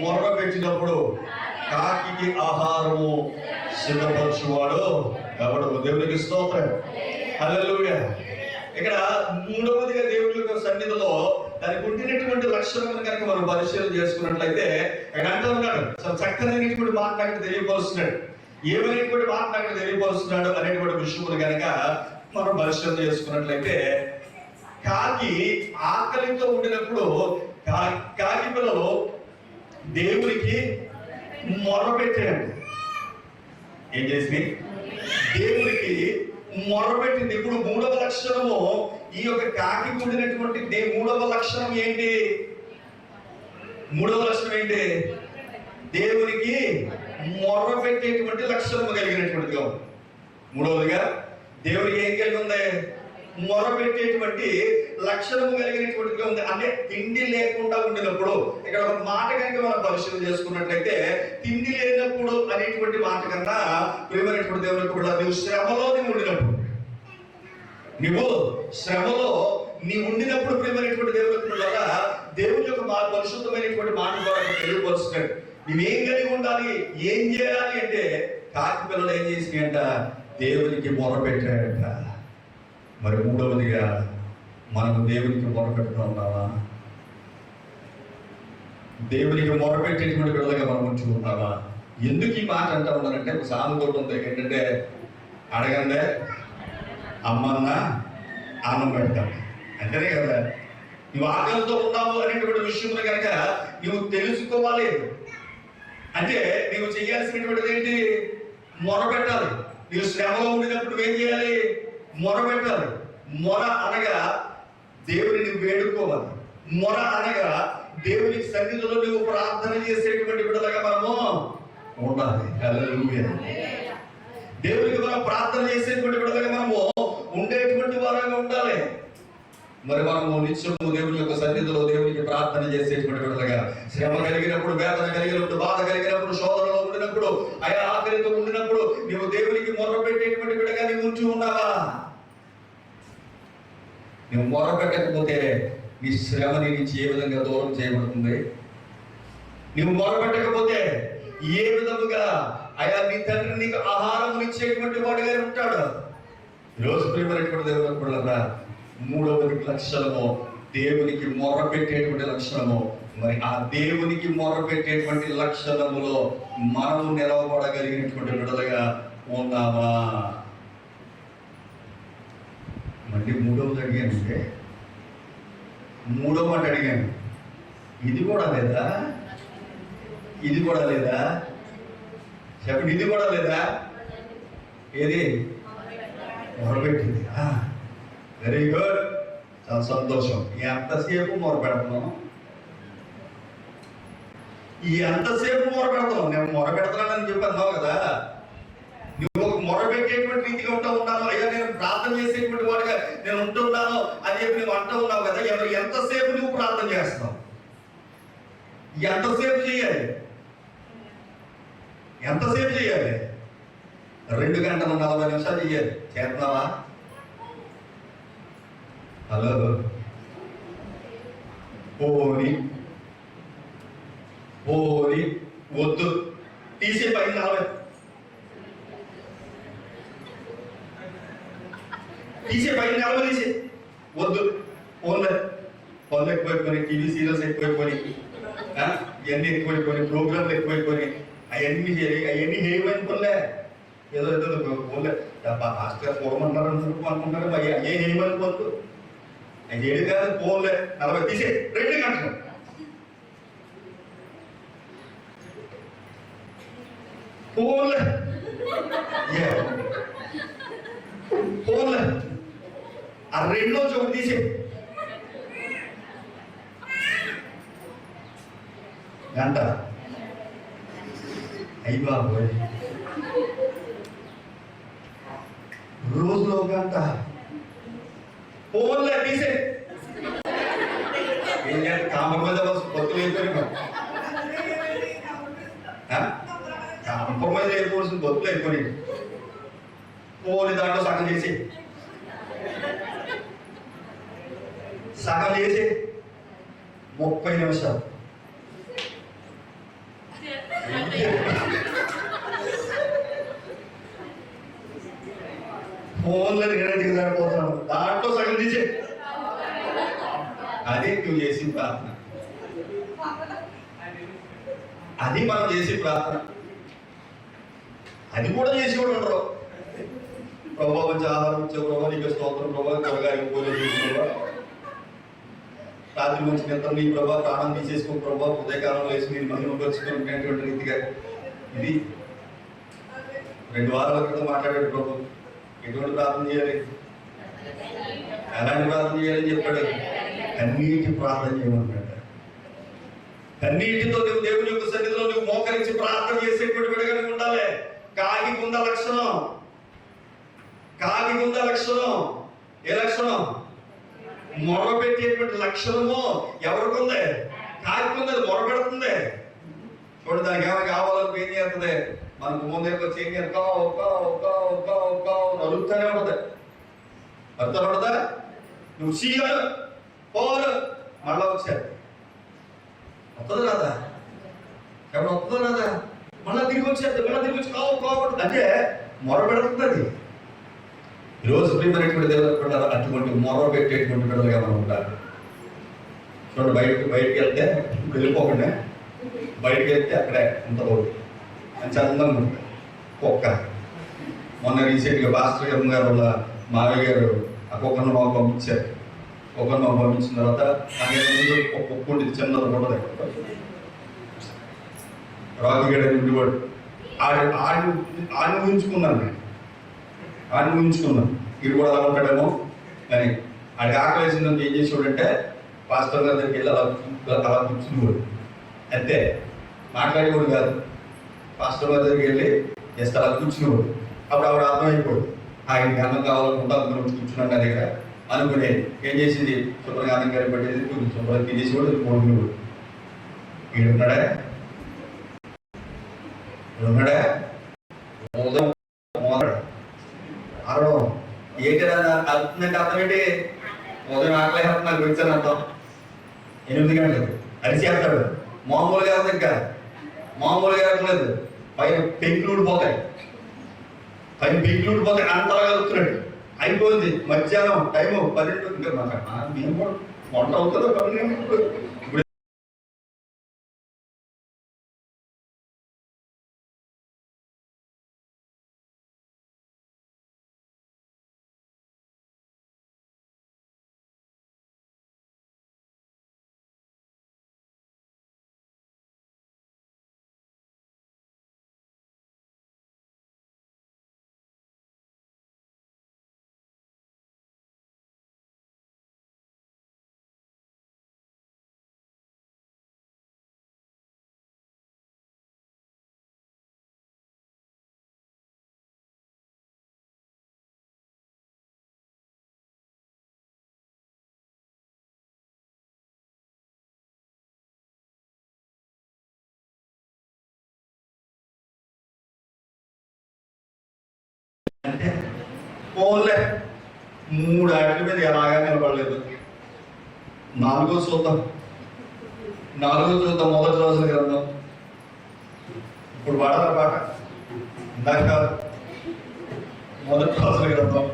మొర్ర పెట్టినప్పుడు కాకి ఆహారము సిద్ధపరచువాడు ఎవడు? దేవునికి స్తోత్రం. హల్లెలూయా. ఇక్కడ మూడవదిగా దేవుని యొక్క సన్నిధిలో దానికి ఉండినటువంటి లక్షణాలను కనుక మనం పరిశీలన చేసుకున్నట్లయితే అక్కడ అంటూ ఉన్నాడు, చాలా చక్కనైనటువంటి మాట నాకు తెలియపరుస్తున్నాడు. ఏమైనటువంటి మాట నాకు తెలియపరుస్తున్నాడు అనేటువంటి విషయములు కనుక మనం పరిశీలన చేసుకున్నట్లయితే కాకి ఆకలితో ఉండినప్పుడు కాకి పిల్లలు దేవునికి మొర్ర పెట్టాడు. ఏం చేసి దేవునికి మొరబెట్టింది. ఇప్పుడు మూడవ లక్షణము ఈ యొక్క కాకి ఉండినటువంటి మూడవ లక్షణం ఏంటి? మూడవ లక్షణం ఏంటి? దేవునికి మొరబెట్టేటువంటి లక్షణము కలిగినటువంటిగా. మూడవదిగా దేవునికి ఏం కలిగి ఉంది? మొరబెట్టేటువంటి లక్షణము కలిగినటువంటిగా ఉంది. అంటే తిండి లేకుండా ఉండినప్పుడు, ఇక్కడ ఒక మాట కనుక మనం పరిశీలన చేసుకున్నట్లయితే తిండి లేనప్పుడు అనేటువంటి మాట కన్నా ప్రియమైనటువంటి దేవునికి కూడా నువ్వు శ్రమలో ఉండినప్పుడు, నువ్వు శ్రమలో ఉండినప్పుడు ప్రియమైనటువంటి దేవునికి ద్వారా దేవుని యొక్క పరిశుద్ధమైనటువంటి మాట ద్వారా తెలియపరుస్తున్నాడు. నువ్వేం కలిగి ఉండాలి, ఏం చేయాలి అంటే కాకి పిల్లలు ఏం చేసినాయంట? దేవునికి మొరపెట్టాడంట. మరి మూడవదిగా మనము దేవునికి మొరపెడుతూ ఉన్నావా? దేవునికి మొరపెట్టేటువంటి పిల్లలుగా మనం ఉంచుకున్నావా? ఎందుకు ఈ మాట అంటా ఉన్నానంటే ఒక సామెత ఉంది, ఏంటంటే అడగందే అమ్మన్న అన్నం పెడతాం. అంతేనే కదా. నువ్వు ఆకలితో ఉన్నావు అనేటువంటి విషయంలో కనుక నువ్వు తెలుసుకోవాలి. అంటే నువ్వు చేయాల్సినటువంటిది ఏంటి? మొరపెట్టాలి. నువ్వు శ్రమలో ఉండినప్పుడు నువ్వేం చేయాలి? మొరపెట్టాలి. మొర అనగా దేవుడిని వేడుకోవాలి. మొర అనగా దేవునికి సన్నిధిలో నువ్వు ప్రార్థన చేసేటువంటి బిడ్డలుగా మనము ఉండాలి. హల్లెలూయా. దేవునికి మనం ప్రార్థన చేసేటువంటి బిడ్డలుగా మనము ఉండేటువంటి వారంగా ఉండాలి. మరి మనము నిత్యము దేవుని యొక్క సన్నిధిలో దేవునికి ప్రార్థన చేసేటువంటి బిడ్డలుగా, శ్రమ కలిగినప్పుడు, వేదన కలిగినప్పుడు, బాధ కలిగినప్పుడు, శోధనలో ఉండినప్పుడు, ఆయా ఆకలితో ఉండినప్పుడు నువ్వు దేవునికి మొర్ర పెట్టేటువంటి బిడ్డగా నీవు ఉంటూ ఉన్నావా? నువ్వు మొరపెట్టకపోతే నీ శ్రమ నీ నుంచి ఏ విధంగా దూరం చేయబడుతుంది? నువ్వు మొరపెట్టకపోతే ఏ విధముగా అయా నీ తండ్రి నీకు ఆహారం ఇచ్చేటువంటి వాడుగా ఉంటాడు. ఈరోజు ప్రియమైనటువంటి దేవుని కూడా మూడవది లక్షణము దేవునికి మొరపెట్టేటువంటి లక్షణము. మరి ఆ దేవునికి మొరపెట్టేటువంటి లక్షణములో మనము నిలవబడగలిగినటువంటి బిడ్డలుగా ఉన్నామా? మళ్ళీ మూడవది అడిగానంటే మూడవ మాట అడిగాను, ఇది కూడా లేదా? ఇది కూడా లేదా? చెప్పండి, ఇది కూడా లేదా? ఏది? మొరపెట్టింది. వెరీ గుడ్, చాలా సంతోషం. ఎంతసేపు మొరపెడుతున్నాం? ఎంతసేపు మొరపెడతాం? నేను మొరపెడతానని చెప్పి అన్నావు కదా. నువ్వు ఒక మొరపెట్టేటువంటి రీతిగా ఉంటున్నాను, అయ్యా నేను ప్రార్థన చేసేటువంటి వాడిగా నేను ఉంటున్నాను అని చెప్పి నువ్వు అంటూ ఉన్నావు కదా. ఎంతసేపు నువ్వు ప్రార్థన చేస్తావు? ఎంతసేపు చేయాలి? ఎంతసేపు చేయాలి? 2 గంటల 40 నిమిషాలు చేయాలి. చేస్తున్నావా? హలో, పోని పోని వద్దు, తీసే 40 తీసే 40 తీసే వద్దు. ఫోన్లు ఎక్కువైపోయి, టీవీ సీరియల్స్ ఎక్కువైపోయి, ఇవన్నీ ఎక్కువైపోయి, ప్రోగ్రాంలు ఎక్కువైపోయి, అవన్నీ ఏమైనా పనులే. ఏదో ఏదో ఫోన్లే హాస్టల్ చూడమంటారు అనుకుంటారు. అయ్యే ఏమని పనులు అవి ఏడు కాదు. ఫోన్లే 40 తీసే 2 గంటలు. ఫోన్లే ఫోన్లే ఆ 2 ఒకటి తీసే గంట. అయ్యి బాబోయ్, రోజులో గంట ఫోన్లే తీసే. ఏం చేయాలి? కాంప్రమైజ్ అవ్వాల్సి బతులు అయిపోయినా, కాంప్రమైజ్ అయిపోవాల్సిన బతులు అయిపోయి ఫోన్ దాంట్లో సగం చేసి 30 నిమిషాలు. ఫోన్లో నేనే దిగజారిపోతున్నాను, దాంట్లో సగం తీసే. అదే నువ్వు చేసి ప్రార్థన, అది మనం చేసి ప్రార్థన. అది కూడా చేసి కూడా ఉండరు. ప్రభావ మంచి ఆహారం ఇచ్చే ప్రభావ, నీకు స్తోత్రం ప్రభావ, త్వరగా పోలే రాత్రి మంచి నిద్ర నీ ప్రభావ, ప్రాణం తీసేసుకో ప్రభావ, ఉదయకాలంలో వేసి నేను మహిమపరుచుకునేటువంటి రీతిగా. ఇది 2 వారాల క్రితం మాట్లాడాడు ప్రభు. ఎటువంటి ప్రార్థన చేయాలి, ఎలాంటి ప్రార్థన చేయాలని చెప్పాడు? కన్నీటి ప్రార్థన చేయమన్నాడు. కన్నీటితో నువ్వు దేవుని యొక్క సన్నిధిలో నువ్వు మోకరించి ప్రార్థన చేసేటువంటి విడగా ఉండాలి. కాగిగుంద లక్షణం, కాగిగుంద లక్షణం. ఏ లక్షణం? మొరపెట్టేటువంటి లక్షణము ఎవరికి ఉంది? కాగిగుంద మొరపెడుతుంది. చూడు, దానికి ఏమైనా కావాలని ఏం చేస్తుంది? మనకు ముందే వచ్చి ఏం నలుగుతూనే ఉంటుంది. అర్థం పడదా? నువ్వు సీయలు పోలు మళ్ళా వచ్చారు, వస్తుంది రాదా? ఎవరు వస్తుందో రాదా? మళ్ళా తిరిగి వచ్చేది, మళ్ళీ తిరిగి వచ్చి కావకూడదు అంటే మొరపెడుతుంది అది. ఈరోజు ప్రియమైనటువంటి దేవుడు అటువంటి మొరపెట్టేటువంటి బిడ్డలుగా మనం ఉంటారు. చూడండి, బయటికి వెళ్తే వెళ్ళిపోకుండా, బయటికి వెళ్తే అక్కడే అంత పోదు మంచి అందంగా ఉంటుంది. కుక్క మొన్న రీసెంట్గా భాస్కర్ గారు వాళ్ళ మావయ్య గారు ఆ కుక్కను మాకు పంపించారు. కుక్కను మాకు పంపించిన తర్వాత ఒక కుక్క ఉండేది, చిన్నది కూడా రాజుగడ ఉండేవాడు. ఆడిని ఊహించుకున్నాను నేను, ఆడిని ఊహించుకున్నాను. వీడు కూడా అలా ఉంటాడేమో కానీ ఆడికి ఆకలి వేసిందని ఏం చేసేవాడంటే పాస్టర్ గారి దగ్గరికి వెళ్ళి అలా కూర్చునేవాడు. అంతే, మాట్లాడేవాడు కాదు. పాస్టర్ గారి దగ్గరికి వెళ్ళి జస్ట్ అలా కూర్చునేవాడు. అప్పుడు ఆవిడ అర్థమైపోడు, ఆయనకి అన్నం కావాలనుకుంటా అందులో కూర్చున్నాడు నా దగ్గర అనుకునే. ఏం చేసింది? శుభ్రంగా అన్నం గారి పట్టేది, శుభ్రంగా తినేసేవాడు, పోడినవాడు. వీడున్నాడా? ఉన్నాడా? అరవడం ఏంటి అర్థమంటే ఉదయం ఆకలి నాకు వచ్చాను అంటాం 8 గంటలకు అరిచేస్తాడు. మామూలుగా ఇంకా మామూలుగా లేదు, పైన పెంకులు ఊడిపోతాయి, అంతలా కలుపుతున్నాడు. అయిపోయింది మధ్యాహ్నం టైము 12. ఇంకా మేము కూడా వంట అవుతుందో 12. అంటే పోన్లే 3 ఆటల మీద ఎలాగా నిలబడలేదు. 4వ చూద్దాం. మొదటి రోజుల గ్రంథం. ఇప్పుడు పాడాల పాట ఇందాక మొదటి రోజుల గ్రంథం,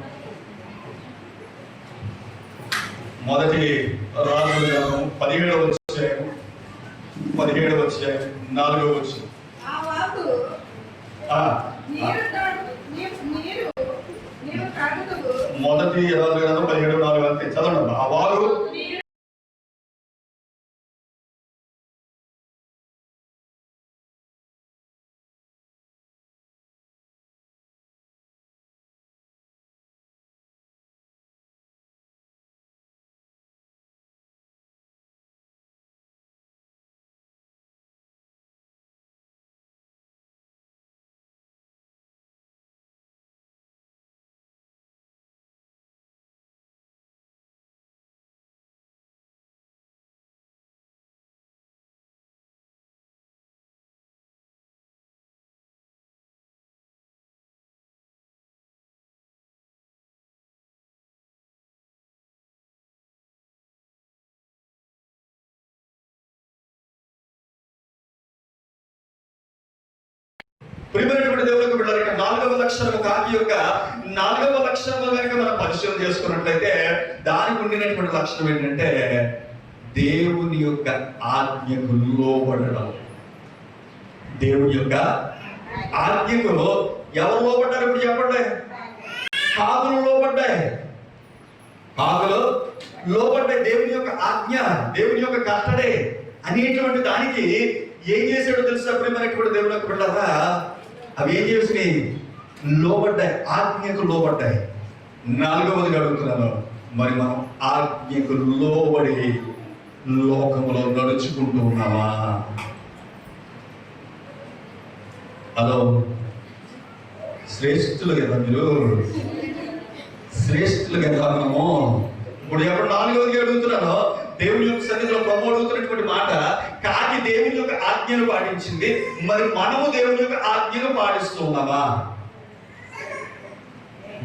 మొదటి రాజుల గ్రంథం 17వ అధ్యాయం 4వ వచనం. మొదటి రాజుల గ్రంథం 17:4 అంతే చదవండి. ఆ వారు ప్రియమైనటువంటి దేవులకు బిడ్డలారా, 4వ లక్షణము కాకి యొక్క 4వ లక్షణము కనుక మనం పరిశీలన చేసుకున్నట్లయితే దానికి ఉండినటువంటి లక్షణం ఏంటంటే దేవుని యొక్క ఆజ్ఞకు లోబడడం. దేవుని యొక్క ఆజ్ఞకు ఎవరు లోబడ్డారు? ఇప్పుడు చెప్పండి. కాకులు లోబడ్డాయి. దేవుని యొక్క ఆజ్ఞ, దేవుని యొక్క కట్టడే అనేటువంటి దానికి ఏం చేశాడో తెలుసా? ప్రియమైనటువంటి దేవునికి బిడ్డలారా, అవి ఏం చేసినాయి? లోబడ్డాయి, ఆజ్ఞకు లోబడ్డాయి. 4వది అడుగుతున్నాను, మరి మనం ఆజ్ఞకు లోబడి లోకంలో నడుచుకుంటూ ఉన్నామా? హలో, శ్రేష్ఠులు కదా మీరు, శ్రేష్ఠులు కదా మనము. ఇప్పుడు ఎప్పుడు 4వది అడుగుతున్నాను, దేవుని యొక్క సన్నిధిలో ప్రభు అడుగుతున్నటువంటి మాట, కాకి దేవుని యొక్క ఆజ్ఞను పాటించింది, మరి మనము దేవుని యొక్క ఆజ్ఞను పాటిస్తూ ఉన్నామా?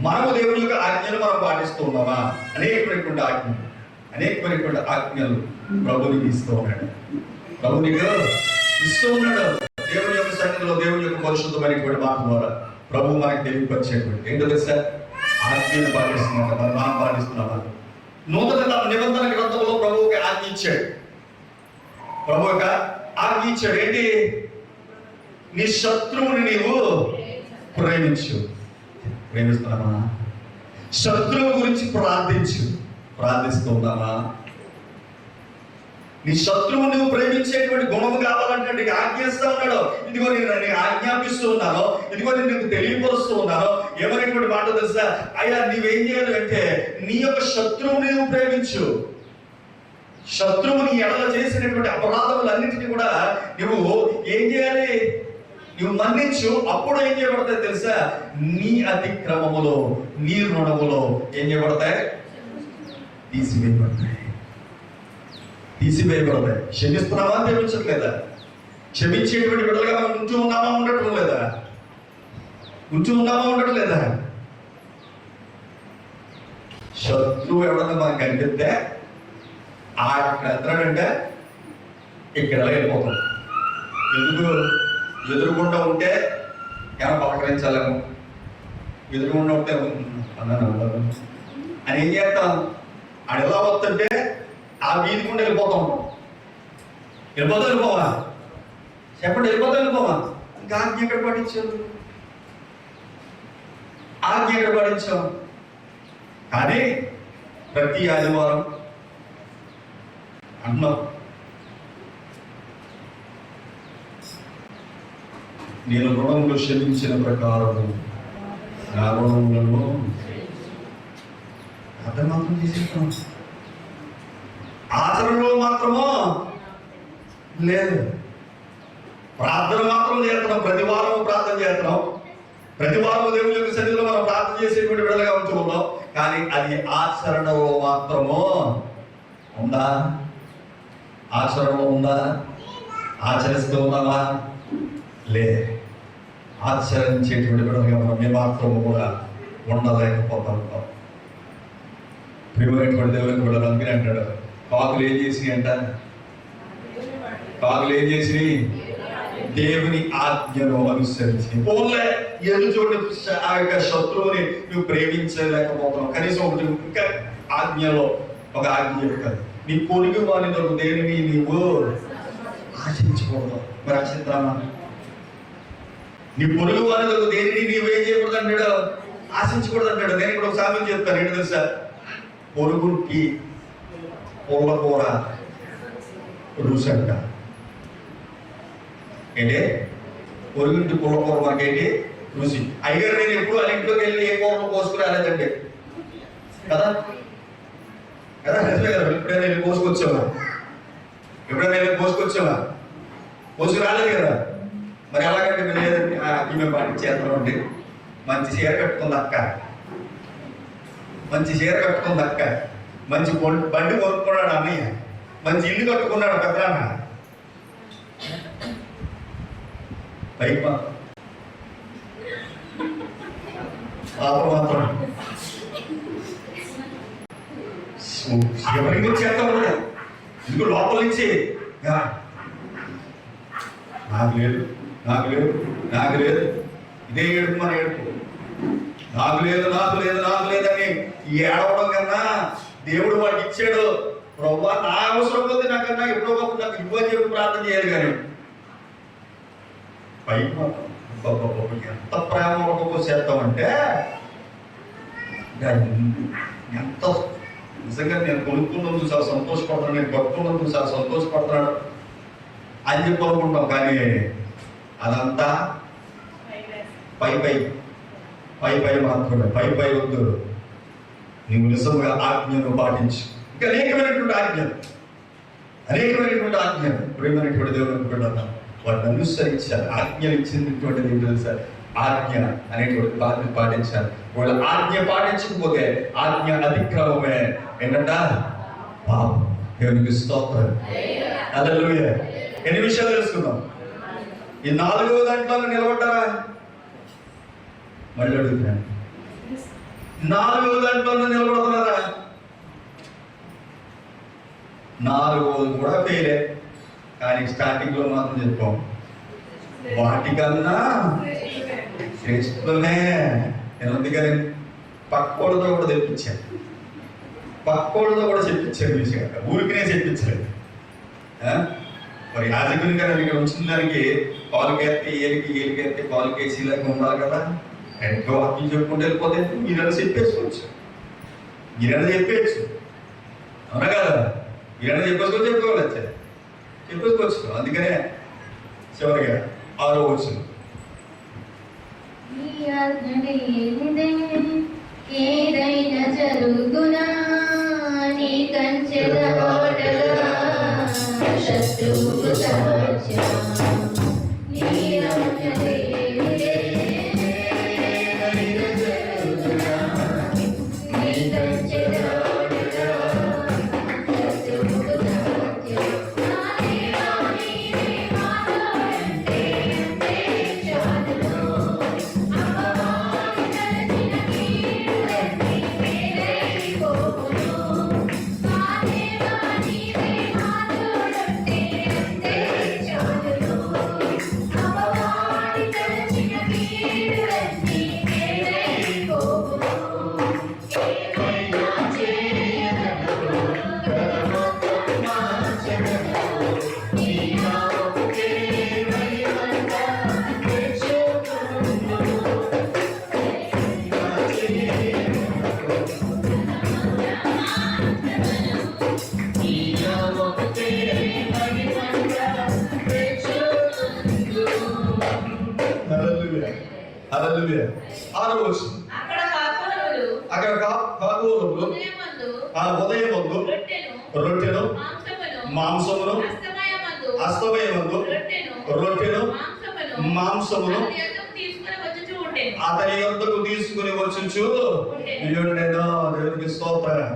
మనము దేవుని యొక్క ఆజ్ఞను మనం పాటిస్తూ ఉన్నామా? అనేకమైనటువంటి ఆజ్ఞలు ప్రభునికి ఇస్తూ ఉన్నాడు. దేవుని యొక్క సన్నిధిలో దేవుని యొక్క పరిశుద్ధమైనటువంటి మాట ద్వారా ప్రభు మనకి తెలియపరిచేటువంటి ఏంటో తెలుసా? ఆజ్ఞను పాటిస్తున్నాడు. మనం పాటిస్తున్నామా? నూతన నిబంధన గ్రంథంలో ప్రభువుకి ఆజ్ఞ ఇచ్చాడు. ఏంటి? నీ శత్రువుని నీవు ప్రేమిస్తున్నామా? శత్రువు గురించి ప్రార్థిస్తున్నామా? నీ శత్రువు నువ్వు ప్రేమించేటువంటి గుణము కావాలంటే నీకు ఆజ్ఞిస్తా ఉన్నాడు. ఇదిగో నేను ఆజ్ఞాపిస్తూ ఉన్నాను, ఇదిగో నేను నీకు తెలియపరుస్తూ ఉన్నాను. ఏమనేటువంటి మాట తెలుసా? అయ్యా నీవేం చేయాలి అంటే నీ యొక్క శత్రువుని నువ్వు ప్రేమించు. శత్రువుని ఎడల చేసినటువంటి అపరాధములన్నింటినీ కూడా నువ్వు ఏం చేయాలి? నువ్వు మన్నించు. అప్పుడు ఏం చేయబడతాయి తెలుసా? నీ అతిక్రమములో, నీ రుణములో ఏం చేయబడతాయి? తీసివేయబడతాయి. క్షమిస్తున్నావా? ప్రేమించట్లేదా? క్షమించేటువంటి బిడ్డలుగా మనం ఉంటూ ఉన్నామా? ఉండట్లేదా? శత్రువు ఎవడన్నా మనకు కనిపిస్తే అక్కడ ఎత్తాడంటే ఇక్కడ వెళ్ళిపోతాం. ఎదురుగుండా ఉంటే ఏమైనా పలకరించాలేమో, ఎదురుగుండా ఉంటే అన్నాను అని ఏం చేస్తాం, ఆడ ఎలా వస్తుంటే ఆ వీధి గుండా వెళ్ళిపోతా ఉంటాం. వెళ్ళిపోవా చెప్పండి, వెళ్ళిపోవా. ఇంకా ఆజ్ఞ ఎక్కడ పాటించావు, ఆజ్ఞ ఎక్కడ పాటించావు? కానీ ప్రతి ఆదివారం అన్నం నేను రుణములు క్షమించిన ప్రకారము నా రుణములను అర్థం మాత్రం చేసేస్తాం, ఆచరణలో మాత్రమో లేదు. ప్రార్థన మాత్రం చేస్తున్నాం, ప్రతి వారం ప్రార్థన చేస్తున్నాం, ప్రతి వారం దేవుని యొక్క సన్నిధిలో మనం ప్రార్థన చేసేటువంటి విడుదలగా ఉంచుకున్నాం. కానీ అది ఆచరణలో మాత్రమో ఉందా? ఆచరణలో ఉందా? ఆచరిస్తూ ఉన్నామా? లే. ఆచరించేటువంటి విడుదలగా మనం మాత్రము కూడా ఉండలేకపోతా ఉంటాం. ప్రియమైనటువంటి దేవునికి విడుదల అందుకని అంటాడు, కాకులు ఏం చేసి అంట, కాకులు ఏం చేసి దేవుని ఆజ్ఞను అనుసరించి పోలే. ఎదు చోటు ఆ యొక్క శత్రువుని నువ్వు ప్రేమించలేకపోతున్నావు. కనీసం ఒకటి ఇంకా ఆజ్ఞలో ఒక ఆజ్ఞ చెప్తాను, నీ పొరుగు వారిని దేనిని నీవు ఆశించకూడదు. మరి ఆశిద్దామా? నీ పొరుగు వారిని దేనిని నీవు ఏం చేయకూడదు అంటాడు, ఆశించకూడదు అంటాడు. నేను ఇప్పుడు ఒక సామెత చెప్తాను, ఏంటి తెలుసా? పొరుగుకి పొల్లకూర రుచి అంట. ఏంటి? పొరుగుంటి పుల్లకూర మనకేంటి రుచి. అయ్యారు నేను ఎప్పుడు వాళ్ళ ఇంట్లోకి వెళ్ళి ఏ కూరలు కోసుకుని రాలేదండి కదా, కదా నిజమే కదా. ఎప్పుడైనా వెళ్ళి కోసుకొచ్చావా? ఎప్పుడైనా వెళ్ళి కోసుకొచ్చావా? కోసుకు రాలేదు కదా. మరి ఎలాగంటే లేదండి మేము పాటించేస్తాం అండి. మంచి చీర కట్టుకుంది అక్క, మంచి చీర కట్టుకుంది అక్క, మంచి బండి కొనుక్కున్నాడు అన్నయ్య, మంచి ఇల్లు కట్టుకున్నాడు పెద్దనాన్న. పైకి మాత్రం ఎవరి నుంచి చేస్తా ఉండదు. ఇందుకు లోపల నుంచి నాకు లేదు, నాకు లేదు, నాకు లేదు, ఇదే ఏడుపు మన ఏడుపు. నాకు లేదు, నాకు లేదు, నాకు లేదని ఏడవడం కన్నా దేవుడు వాడికి ఇచ్చాడు. ప్రభు నా అవసరం పోతే నాకన్నా ఎప్పుడో గొప్ప నాకు ఇవ్వని చెప్పి ప్రార్థన చేయాలి. కానీ పైకి ఎంత ప్రేమ ఒక్కొక్క చేస్తామంటే ఎంత నిజంగా నేను కొనుక్కున్నందుకు చాలా సంతోషపడుతున్నాను, నేను కట్టుకున్నందుకు చాలా సంతోషపడుతున్నాను అని చెప్పి అనుకుంటాం. కానీ అదంతా పై పై పై పై మాత్రమే. పై పై వద్దు, నీవు నిజంగా ఆజ్ఞను పాటించు. ఇంకా అనేకమైనటువంటి ఆజ్ఞలు, అనేకమైనటువంటి ఆజ్ఞలు ప్రేమైనటువంటి దేవుని అనుకుంటున్నాను. వాటిని అనుసరించాలి. ఆజ్ఞలు ఇచ్చినటువంటిది ఏంటో తెలుసా? ఆజ్ఞ అనేటువంటి బాధ్యత పాటించాలి. వాళ్ళు ఆజ్ఞ పాటించకపోతే ఆజ్ఞ అతిక్రమమే. ఏంటంట? పాపం. దేవునికి స్తోత్రం. హల్లెలూయా. ఎన్ని విషయాలు తెలుసుకున్నాం? ఈ 4వ దాంట్లో నిలబడ్డారా? మళ్ళీ అడుగుతున్నాను, 4వ దాంట్లో నిలబడుతున్నారా? 4వది కూడా ఫెయిలే. కానీ స్టార్టింగ్ లో మాత్రం చెప్పాం, వాటికన్నా శ్రేష్ఠులనే. నేను అందుకని పక్కోళ్ళతో కూడా తెప్పించాను, పక్కోళ్ళతో కూడా చెప్పించాను విషయం, ఊరికినే చెప్పించలేదు. మరి యాజకుని కానీ ఇక్కడ ఉంచిన దానికి పాలుకేస్తే ఏలికేస్తే పాలుకేసేలాగా ఉండాలి కదా. ఎంతో వాక్యం చెప్పుకుంటూ వెళ్ళిపోతే మీరన్నా చెప్పేసుకోవచ్చు, మీరన్నా చెప్పేయచ్చు, అవునా కదా? మీరన్నా చెప్పుకోవచ్చు. అందుకనే చివరిగా 6వ వచనం, ఏదైనా జరుగునా నీ కంచెల ఓటగా శత్రువుకు సహజమా నీ ఆజ్ఞనే హల్లెలూయా. 6వ వచనం. అక్కడ కాకులములు అక్కడ కాకులములు ఉదయమందు రొట్టెను మాంసమును అస్తమయమందు రొట్టెను మాంసమును అతని యొద్దకు తీసుకుని వచ్చుచు ఉండెను. దేవునికి స్తోత్రం.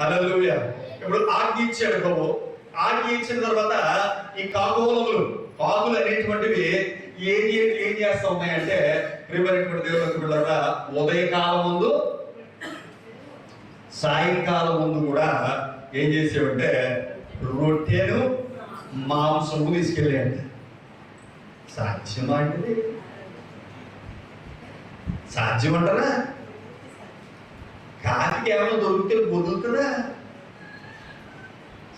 హల్లెలూయా. ఇప్పుడు ఆజ్ఞ ఇచ్చాడు ప్రభు. ఆజ్ఞ ఇచ్చిన తర్వాత ఈ కాకులు అనేటువంటివి ఏం చేస్తా ఉన్నాయంటే ప్రియమైనటువంటి దేవుని బిడ్డలారా, ఉదయకాలం ముందు సాయంకాలం ముందు కూడా ఏం చేసేవంటే రొట్టెను మాంసము తీసుకెళ్ళాడు. సాధ్యమా అంటే సాధ్యమంటారా? కాకి ఏమైనా దొరికితే వదులుతుందా?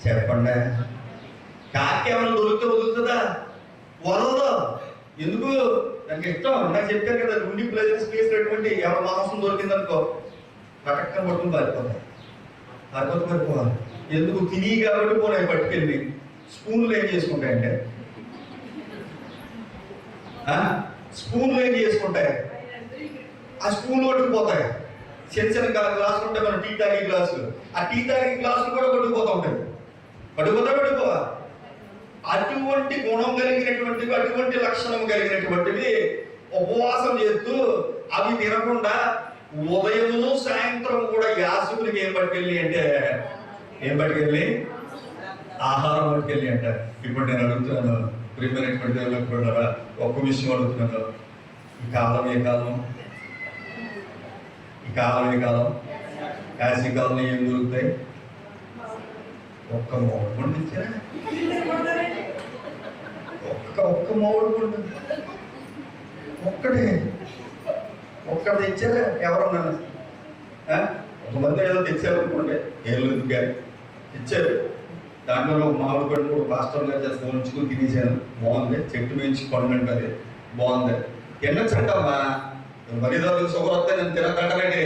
చెప్పండి. కాకి ఏమైనా దొరికితే వదులుతుందా? వదలదు. ఎందుకు? దానికి ఇష్టం. నాకు చెప్పాను కదా, ఉండి ప్లేసెస్ చేసినటువంటి ఎవరి మాంసం దొరికిందనుకో పక్కన పట్టుకుని పారిపోవాలి. ఎందుకు? తిని కాబట్టి పోయి పట్టుకెళ్ళి స్పూన్లు ఏం చేసుకుంటాయంటే స్పూన్లు ఏం చేసుకుంటాయి? ఆ స్పూన్లు పట్టుకుపోతాయి. చిన్న చిన్న గ్లాసులు ఉంటాయి, మన టీ తాగే గ్లాసులు. ఆ టీ తాగే గ్లాసులు కూడా పట్టుకుపోతూ ఉంటాయి. పట్టుకోవా. అటువంటి గుణం కలిగినటువంటివి, అటువంటి లక్షణం కలిగినటువంటివి ఉపవాసం చేస్తూ అవి తినకుండా ఉదయము సాయంత్రం కూడా యాజకునికి ఏం పట్టుకెళ్ళి అంటే ఆహారం పట్టుకెళ్ళి అంట. ఇప్పుడు నేను అడుగుతున్నాను ప్రియమైనటువంటి దేవుళ్ళకు కూడా ఒక్క విషయం అడుగుతున్నాను. ఈ కాలం ఏ కాలం? యాసి కాలంలో ఏం దొరుకుతాయి? ఒక్క మౌడు పండు ఇచ్చారా? ఒక్క మౌడు పండు ఒక్కటి తెచ్చారా? ఎవరన్నాను? ఒక మంది ఏదో తెచ్చారు అనుకోండి, ఏళ్ళు ఇచ్చారు. దాంట్లో మామిడి పండు కూడా పాస్టర్ గారు చేస్తే ఉంచుకుని తినేసాను. బాగుంది. చెట్టు మించి పండు అంటే అది బాగుంది. తినొచ్చంటమ్మా. మరీ షుగర్ వస్తే నేను తినకంటే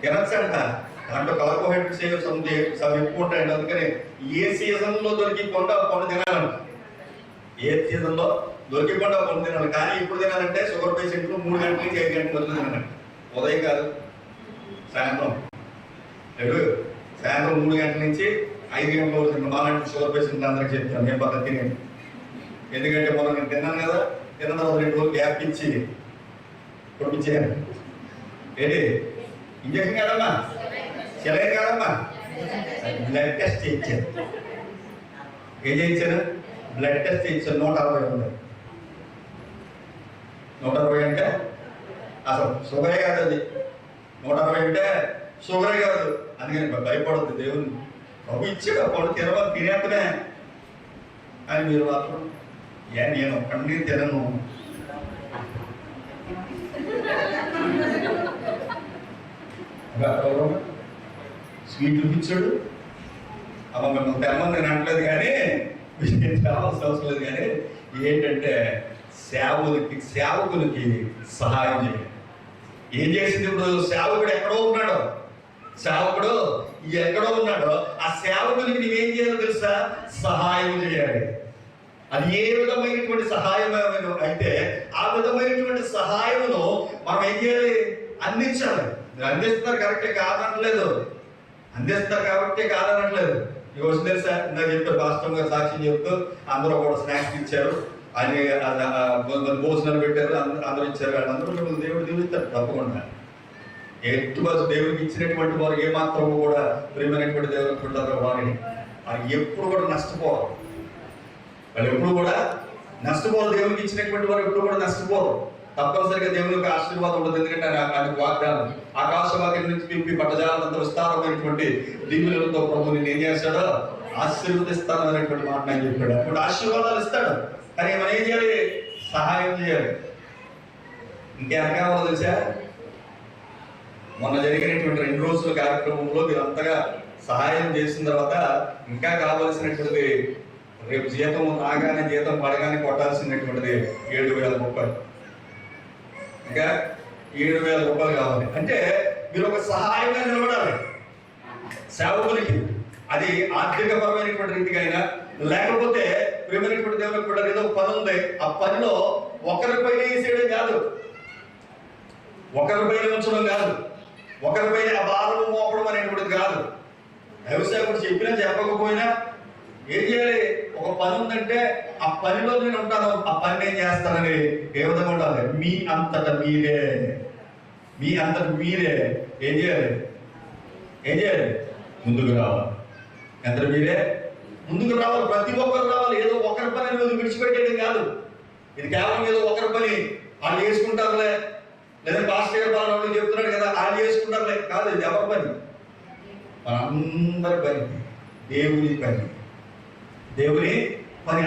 తినొచ్చంట. దాంట్లో కార్బోహైడ్రేట్స్ ఎక్కువ ఉంటాయండి. అందుకని ఏ సీజన్లో దొరికి పండు తినాలంట. ఏ సీజన్లో దొరికి పండు తినాలి. కానీ ఇప్పుడు తినాలంటే షుగర్ పేషెంట్లు 3 గంటల నుంచి 5 గంటల వరకు తినాలంట. ఉదయం కాదు, సాయంత్రం 3 గంటల నుంచి 5 గంటల వరకు తిన్నాను. మాలాంటి షుగర్ పేషెంట్లు అందరికీ చెప్తాను నేను పద్ధతి తినేది. ఎందుకంటే మనం నేను తిన్నాను కదా, తిన్న తర్వాత 2 రోజులు గ్యాప్ ఇచ్చి పంపించాను. ఏంటి ఇంజక్షన్ కాదమ్మా, సెలైన్ కాదమ్మా, బ్లడ్ టెస్ట్ చేయించాను. ఏం చేయించాను? బ్లడ్ టెస్ట్ చేయించాను. 160 ఉంది. 160 అంటే అసలు షుగరే కాదు అది. 160 అంటే షుగరే కాదు. అందుకని భయపడద్దు. దేవుని ప్రభు ఇచ్చాడు అప్పుడు తినవాలి, తినేతనే. అని మీరు మాత్రం నేను ఒక్కడిని తినను. స్వీట్లు ఇచ్చాడు. అమ్మ మిమ్మల్ని తెమ్మని నేను అంటలేదు, కానీ కావాల్సిన అవసరం లేదు. కానీ ఏంటంటే సేవకులకి సహాయం చేయాలి. ఏం చేసింది? ఇప్పుడు సేవకుడు ఎక్కడో ఉన్నాడో ఆ సేవకునికి నువ్వేం చేయాలో తెలుసా? సహాయం చేయాలి. అది ఏ విధమైనటువంటి సహాయం అయితే ఆ విధమైనటువంటి సహాయమును మనం ఏం చేయాలి? అందించాలి. అందిస్తున్నారు కరెక్టే కాదనట్లేదు, అందిస్తారు కాబట్టి కాదనట్లేదు. ఈ రోజు తెలుసా, ఇందాక చెప్పారు పాస్టర్ గారు సాక్ష్యం చెప్తూ అందరూ కూడా స్నాక్స్ ఇచ్చారు, అని భోజనాలు పెట్టారు, అందరూ ఇచ్చారు. వాళ్ళందరూ మిమ్మల్ని దేవుడు దీవిస్తారు తప్పకుండా. ఎటు బస్సు దేవుడికి ఇచ్చినటువంటి వారు ఏమాత్రం కూడా ప్రియమైనటువంటి దేవుడికి ఉంటారు. వారిని అది ఎప్పుడు కూడా నష్టపోరు. వాళ్ళు ఎప్పుడు కూడా నష్టపోరు. దేవుడికి ఇచ్చినటువంటి వారు ఎప్పుడు కూడా నష్టపోరు. తప్పనిసరిగా దేవుని యొక్క ఆశీర్వాదం ఉంటుంది. ఎందుకంటే ఆయనకు వాగ్దానం ఆకాశవాక్యం నుంచి పిప్పి పట్టజాలంత విస్తారమైనటువంటి దీవులతో ప్రభు నేను ఏం చేస్తాడో ఆశీర్వదిస్తాను అనేటువంటి మాట నేను చెప్పాడు. అప్పుడు ఆశీర్వాదాలు ఇస్తాడు, కానీ మనం ఏం చేయాలి? సహాయం చేయాలి. ఇంకేం కావాలో తెలుసా? మొన్న జరిగినటువంటి 2 రోజుల కార్యక్రమంలో మీరు అంతగా సహాయం చేసిన తర్వాత ఇంకా కావలసినటువంటిది రేపు జీతం రాగానే జీతం పడగానే కొట్టాల్సినటువంటిది 7,000 రూపాయలు. ఇంకా 7,000 రూపాయలు కావాలి. అంటే మీరు ఒక సహాయంగా నిలబడాలి సేవకులకి. అది ఆర్థికపరమైనటువంటి రీతిగా అయినా, లేకపోతే ప్రియమైనటువంటి దేవునికి కూడా ఏదో పని ఉంది, ఆ పనిలో ఒకరిపైన వేసేయడం కాదు. ఒకరిపైన ఉంచడం కాదు, ఒకరిపైన ఆ భారం మోపడం అనేటువంటిది కాదు. వ్యవసాయం చెప్పినా చెప్పకపోయినా ఏం చేయాలి? ఒక పని ఉందంటే ఆ పనిలో నేను ఉంటాను, ఆ పని నేను చేస్తానని ఏ విధంగా ఉండాలి? మీ అంతటా మీరే ఏం చేయాలి? ముందుకు రావాలి. ఎంత మీరే ముందుకు రావాలి. ప్రతి ఒక్కరు రావాలి. ఏదో ఒకరి పని అనేది విడిచిపెట్టేది కాదు. ఇది కేవలం ఏదో ఒకరి పని వాళ్ళు చేసుకుంటారులే, లేదా పాస్టర్ గారు వాళ్ళు చెప్తున్నాడు కదా వాళ్ళు చేసుకుంటారులే కాదు. ఇది ఎవరి పని? మనందరి పని, దేవుని పని.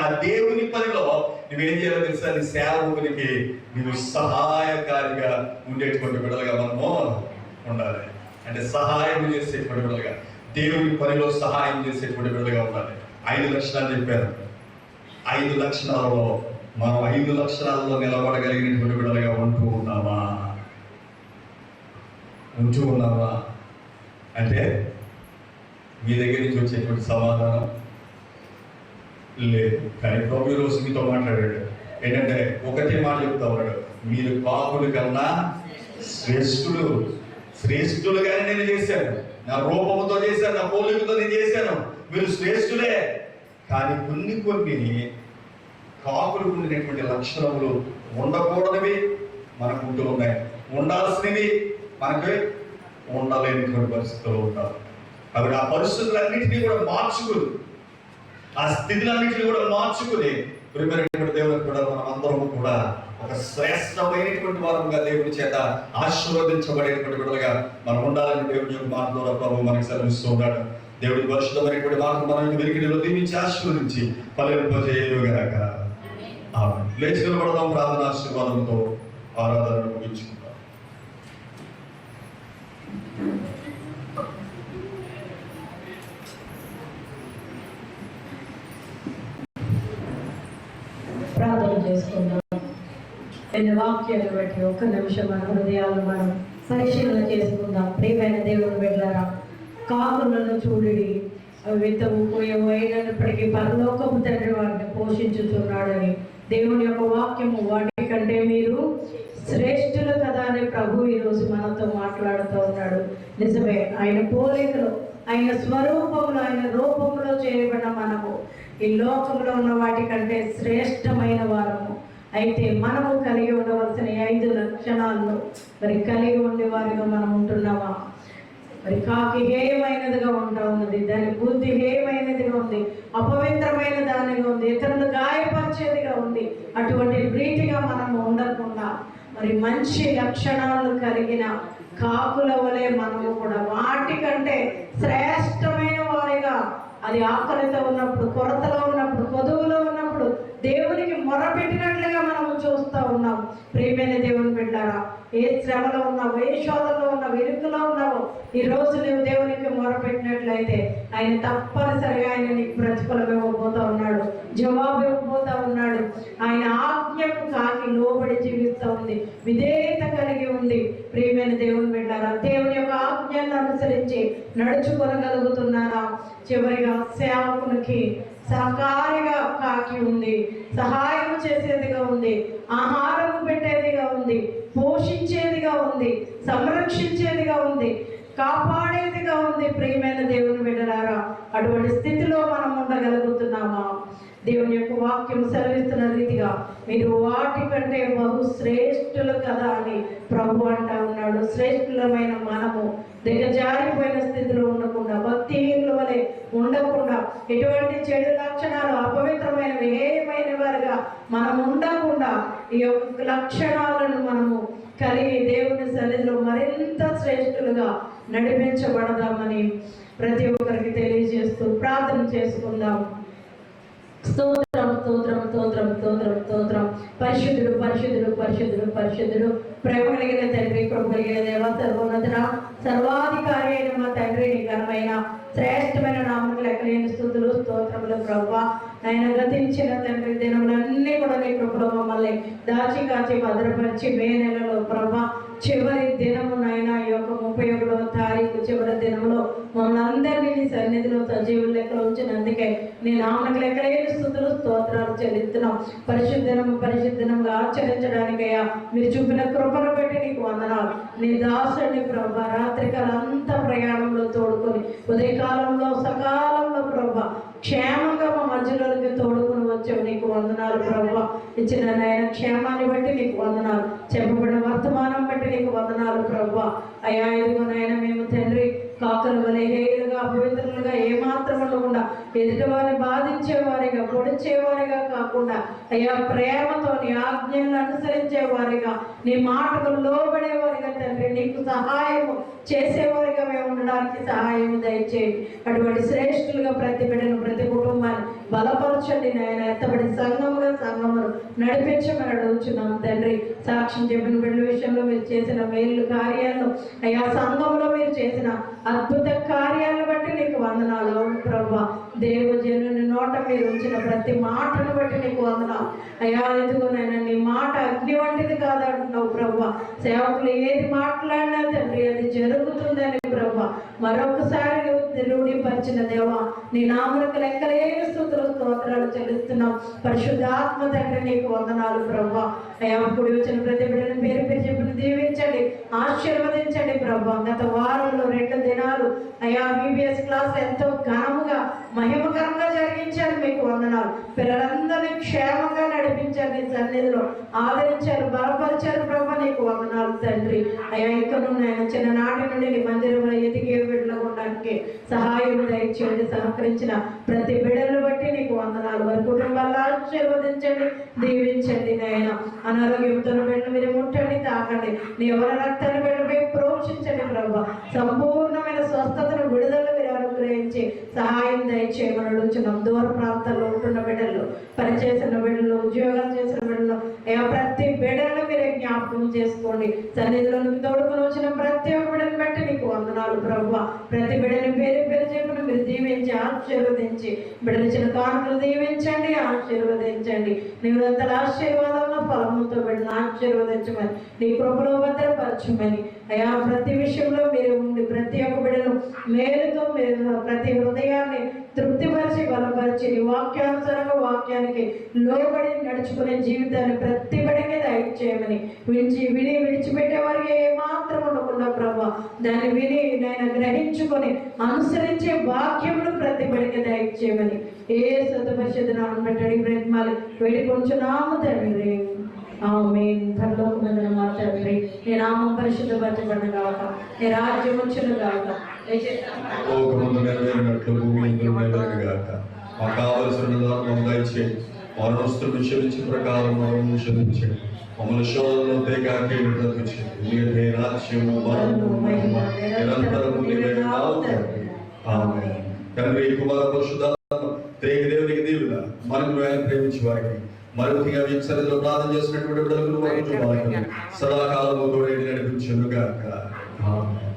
ఆ దేవుని పనిలో నువ్వేం చేయాలో తెలుసా? నీ సేవకునికి నువ్వు సహాయకారిగా ఉండేటువంటి బిడ్డలుగా మనము ఉండాలి. అంటే సహాయం చేసేటువంటి బిడ్డలుగా, దేవుని పనిలో సహాయం చేసేటువంటి బిడ్డలుగా ఉండాలి. 5 లక్షణాలు చెప్పారు. 5 లక్షణాలలో మనం 5 లక్షణాలలో నిలబడగలిగినటువంటి బిడ్డలుగా ఉంటూ ఉన్నామా అంటే మీ దగ్గర నుంచి వచ్చేటువంటి సమాధానం లేదు. కానీ ప్రభు ఈరోజు మీతో మాట్లాడాడు. ఏంటంటే ఒకటే మాట చెప్తా ఉన్నాడు, మీరు కాకుల కన్నా శ్రేష్ఠులుగానే నేను చేశాను. నా రూపముతో చేశాను, నా పోలికతో నేను చేశాను. మీరు శ్రేష్ఠులే. కానీ కొన్ని కాకులకు ఉండినటువంటి లక్షణములు ఉండకూడనివి మనకు ఉంటూ ఉన్నాయి, ఉండాల్సినవి మనకి ఉండలేనటువంటి పరిస్థితుల్లో ఉంటారు. కాబట్టి ఆ పరిస్థితులన్నింటినీ కూడా మార్చుకుని, ఆ స్థితులన్నింటినీ కూడా మార్చుకుని ప్రియమైనటువంటి దేవునికి కూడా మనం అందరము కూడా ఒక శ్రేష్టమైనటువంటి వారంగా దేవుని చేత ఆశీర్వదించబడేటువంటి బిడ్డలుగా మనం ఉండాలని దేవుని యొక్క మాట ద్వారా ప్రభు మనకి సెలవిస్తూ ఉన్నాడు. దేవుడి పరిశుద్ధమైనటువంటి మాట మనం వెలికిడిలో దీవించి ఆశీర్వదించి ఫలింపజేయుగాక. లేచి నిలబడదాం. ప్రార్థన ఆశీర్వాదంతో ఆరాధనను ముగించుకుందాం. ప్రార్థన చేసుకుందాం. ఎన్ని వాక్యాలు బట్టి ఒక్క నిమిషం మన హృదయాలను మనం పరిశీలన చేసుకుందాం. ప్రియమైన దేవుని బిడ్డలారా, కాకులను చూడుడి, విత్తము పోయము అయినప్పటికీ పరలోకపు తండ్రి వారిని పోషించుతున్నాడని దేవుని యొక్క వాక్యము వాటి కంటే మీరు శ్రేష్ఠులు కదా అని ప్రభు ఈరోజు మనతో మాట్లాడుతూ ఉన్నాడు. నిజమే, ఆయన పోలికలో, ఆయన స్వరూపంలో, ఆయన రూపంలో చేయబడిన మనము ఈ లోకంలో ఉన్న వాటి కంటే శ్రేష్టమైన వారము. అయితే మనము కలిగి ఉండవలసిన 5 లక్షణాలను మరి కలిగి ఉండే వారిగా మనం ఉంటున్నామా? మరి కాకి హేయమైనదిగా ఉంటా ఉన్నది, దాని బుద్ధి హేయమైనదిగా ఉంది, అపవిత్రమైన దానిగా ఉంది, ఇతరులు గాయపరిచేదిగా ఉంది. అటువంటి రీతిగా మనము ఉండకుండా మరి మంచి లక్షణాలు కలిగిన కాకుల వలె మనము కూడా వాటికంటే శ్రేష్టమైన వారిగా, అది ఆకలితో ఉన్నప్పుడు, కొరతలో ఉన్నప్పుడు, కొదువులో ఉన్నప్పుడు దేవునికి మొరపెట్టినట్లుగా మనము చూస్తూ ఉన్నాం. ప్రియమైన దేవుని బిడ్డారా, ఏ శ్రమలో ఉన్నావు, ఏ శోధనలో ఉన్నావు, ఇరుకులో ఉన్నావు, ఈ రోజు నువ్వు దేవునికి మొరపెట్టినట్లయితే ఆయన తప్పనిసరిగా ఆయన నీకు ప్రతిఫలం ఇవ్వబోతా ఉన్నాడు, జవాబు ఇవ్వబోతా ఉన్నాడు. ఆయన ఆజ్ఞకు కాకి లోబడి జీవిస్తూ ఉంది, విధేయత కలిగి ఉంది. ప్రియమైన దేవుని బిడ్డారా, దేవుని యొక్క ఆజ్ఞలను అనుసరించి నడుచుకోగలుగుతున్నారా? చివరిగా సేవకునికి సహకారిగా కాకి ఉంది, సహాయం చేసేదిగా ఉంది, ఆహారం పెట్టేదిగా ఉంది, పోషించేదిగా ఉంది, సంరక్షించేదిగా ఉంది, కాపాడేదిగా ఉంది. ప్రియమైన దేవుని బిడ్డలారా, అటువంటి స్థితిలో మనం ఉండగలుగుతున్నామా? దేవుని యొక్క వాక్యం సెలవిస్తున్న రీతిగా మీరు వాటి కంటే బహు శ్రేష్ఠులు కదా అని ప్రభు అంటా ఉన్నాడు. శ్రేష్ఠులమైన మనము దిగజారిపోయిన స్థితిలో ఉండకుండా, భక్తిహీనుల వలె ఉండకుండా, ఎటువంటి చెడు లక్షణాలు, అపవిత్రమైన విహేయమైన వారుగా మనం ఉండకుండా ఈ యొక్క లక్షణాలను మనము కలిగి దేవుని సన్నిధిలో మరింత శ్రేష్ఠులుగా నడిపించబడదామని ప్రతి ఒక్కరికి తెలియజేస్తూ ప్రార్థన చేసుకుందాం. స్తోత్రం, స్తోత్రం, స్తోత్రం, స్తోత్రం, స్తోత్రం. పరిశుద్ధుడు, పరిశుద్ధుడు, పరిశుద్ధుడు, పరిశుద్ధుడు, ప్రేమ కలిగిన తండ్రి, కృప కలిగిన దేవ, సర్వోన్నతుడ, సర్వాధికారి అయిన మా తండ్రి, నీ ఘనమైన శ్రేష్టమైన నామములకు లెక్కలేని స్తుతులు, స్తోత్రములు ప్రభువా. ఆయన గతించిన తండ్రి దినములన్నీ కూడా నీ కృపలో మమ్మల్ని దాచి కాచి భద్రపరిచి మే నెలలో ప్రభా చివరి దినమునైనా ఈ యొక్క 31వ తారీఖు చివరి దినములో మమ్మల్ని అందరినీ నీ సన్నిధిలో సజీవుల లెక్కలో ఉంచినందుకే నీ నామకు లెక్కలేని స్తుతులు స్తోత్రాలు చెల్లిస్తున్నాం. పరిశుద్ధంగా ఆచరించడానికయ్యా మీరు చూపిన కృపను బట్టి నీకు వందనాలు. నీ దాసుని ప్రభా రాత్రికాలంతా ప్రయాణంలో తోడుకొని ఉదయకాలంలో సకాలంలో ప్రభా క్షేమంగా మా మధ్యలోకి తోడుకుని వచ్చావు. నీకు వందనాలు ప్రభా. ఇచ్చిన నాయన క్షేమాన్ని బట్టి నీకు వందనాలు. చెప్పబడిన వర్తమానం బట్టి నీకు వందనాలు ప్రభా. అయ్యా ఇదిగో నాయన మేము తండ్రి కాకల వలె హేయులుగా అపవిత్రులుగా ఏమాత్రం ఉండకుండా ఎదుటివారిని బాధించేవారిగా పొడిచేవారిగా కాకుండా అయ్యా ప్రేమతో నీ ఆజ్ఞలను అనుసరించేవారిగా నీ మాటకు లోబడేవారిగా తండ్రి నీకు సహాయం చేసేవారిగా మేము ఉండడానికి సహాయం దయచేయండి. అటువంటి శ్రేష్ఠులుగా ప్రతి బిడ్డను ప్రతి కుటుంబాన్ని బలపరచండి నాయన. ఎత్తబడి సంఘమును నడిపించమని అడుగుచున్నాం తండ్రి. సాక్ష్యం చెప్పిన బిడ్డల విషయంలో మీరు చేసిన మేలు కార్యాలను అయ్యా సంఘంలో మీరు చేసిన అద్భుత కార్యాలను బట్టి నీకు వందనాలు. అవును ప్రభా. దేవజనుని నోట మీరు ఉంచిన ప్రతి మాటను బట్టి నీకు వందనాలు. అయ్యా ఎదుగునైనా నీ మాట అగ్ని వంటిది కాదంటున్నావు ప్రభా. సేవకులు ఏది మాట్లాడినా తండ్రి అది జరుగుతుందని ప్రభా మరొకసారి రూఢిపరిచిన దేవా నీ నామలకు లెక్కలేని స్తుతులు స్తోత్రాలు చెల్లిస్తున్నాం. పరిశుద్ధాత్మ తండ్రి నీకు వందనాలు ప్రభా. అయ్యా కూడి వచ్చిన ప్రతి బిడ్డను పేరు పేరు చెప్పిన దీవించండి, ఆశీర్వదించండి ప్రభా. గత వారంలో 2 దినాలు అయ్యా బీబీఎస్ క్లాస్ ఎంతో ఘనముగా మహిమకరంగా జరిగించారు. మీకు వందనాలు. పిల్లలందరినీ క్షేమంగా నడిపించారు. నీ సన్నిధిలో ఆదరించారు, బలపరిచారు ప్రభా. నీకు వందనాలు తండ్రి. అయ్యా ఇక్కడ నేను చిన్ననాటి నుండి నీ మందిరంలో ఎదిగే బిడ్డలు ఉండడానికి సహాయం దయచేయండి. సహకరించిన ప్రతి బిడ్డలను బట్టి నీకు వందనాలు. వారి కుటుంబాలను ఆశీర్వదించండి, దీవించండి నాయన. అనారోగ్యంతో బిడ్డలు మీరు ముట్టండి, తాకండి. నీ ఎవరి రక్తాన్ని బిడ్డలపై ప్రోక్షించండి ప్రభా. సంపూర్ణమైన స్వస్థతను విడుదల మీరు అనుగ్రహించి సహాయం దయచేయమని అడుగుచున్నాం. దూర ప్రాంతాల్లో ఉంటున్న బిడ్డలు, పనిచేసిన బిడ్డలు, ఉద్యోగాలు చేసిన బిడ్డలు అయ్యా ప్రతి బిడ్డలను మీరే జ్ఞాపకం చేసుకోండి. సన్నిధిలో తోడుకొని వచ్చిన ప్రతి ఒక్క బిడ్డను బట్టి నీకు వందనాలు ప్రభా. ప్రతి బిడ్డని పేరు పేరు చెప్పిన మీరు దీవించి ఆశీర్వదించి బిడ్డలిచ్చిన కానుకలు దీవించండి, ఆశీర్వదించండి. నీవంతల ఆశీర్వాదంలో ఫలముతో బిడ్డను ఆశీర్వదించమని నీ కృపలో భద్రపరచమని అయ్యా ప్రతి విషయంలో మీరు ఉండి ప్రతి ఒక్క బిడ్డను మేలుతో మీరు ప్రతి హృదయాన్ని తృప్తిపరిచి బలపరిచి నీ వాక్యానుసారంగా వాక్యానికి లోబడి నడుచుకునే జీవితాన్ని ప్రతి బిడ్డకి దయచేయమని విని విడిచిపెట్టే వారికి ఏమాత్రం ఉండకుండా ప్రభా దాన్ని విని నేను గ్రహించుకొని అనుసరించే వాక్యములు ప్రతి బిడ్డకి దయచేయమని ఏ సతపరిషత్ నామం పెట్టడి బ్రహ్మాలి వేడుకొంచున్నాము తండ్రి. ఆమేన్. పరలోకమందున మా తండ్రి నీ నామం పరిశుద్ధపరచబడును గాక, నీ రాజ్యం వచ్చును గాక. మాకు కావలసిన దయచేయండి. మరణస్తులను క్షమించి ప్రకారం మరణం క్షమించండి. మమ్మల్ని శోధనలో తేగాకే తప్పించండి. ఎందుకంటే రాజ్యము బలము మహిమ నిరంతరము నీవే ఉన్నావు తండ్రి. ఆమేన్. తండ్రి కుమార పరిశుద్ధాత్మ త్రేక దేవునికి దీవుగా మనకు ఆయన ప్రేమించి వారికి మరి ముఖ్యంగా మీ సన్నిధిలో ప్రార్థన చేసినటువంటి బిడ్డలకు సదాకాలము కూడా నడిపించును గాక. ఆమేన్.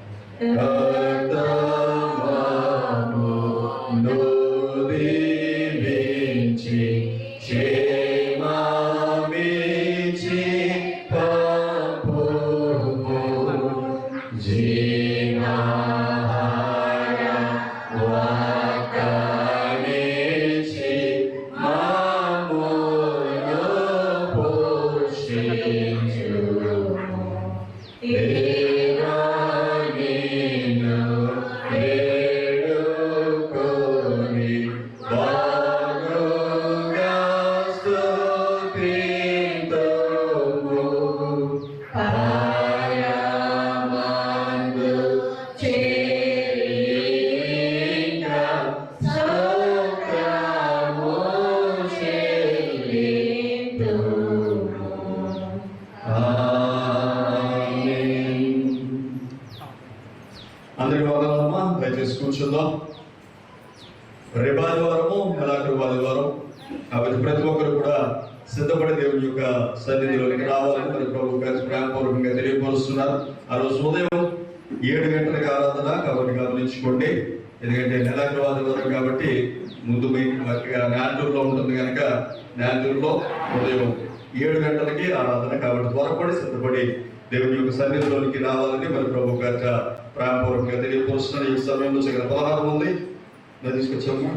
అందరి వాదనమ్మా దయచేసి కూర్చుందాం. రేపు ఆదివారము నెలాఖరు ఆదివారం కాబట్టి ప్రతి ఒక్కరు కూడా సిద్ధపడి దేవుని యొక్క సన్నిధిలోకి రావాలని మరి ప్రభు గారి ప్రేమపూర్వకంగా తెలియపరుస్తున్నారు. ఆ రోజు ఉదయం 7 గంటలకు ఆరాధన కాబట్టి గమనించుకోండి. ఎందుకంటే నెలాఖరు ఆదివారం కాబట్టి ముందు మీ నాటూరులో ఉంటుంది కనుక న్యాయంలో ఉదయం 7 గంటలకి ఆరాధన. కాబట్టి త్వరపడి సిద్ధపడి దేవుని యొక్క సన్నిధిలోనికి రావాలని మరి ప్రభు గారి ప్రేమపూర్వకంగా తెలియపరుస్తున్న ఈ సమయంలో 16 ఉంది. తీసుకొచ్చాము.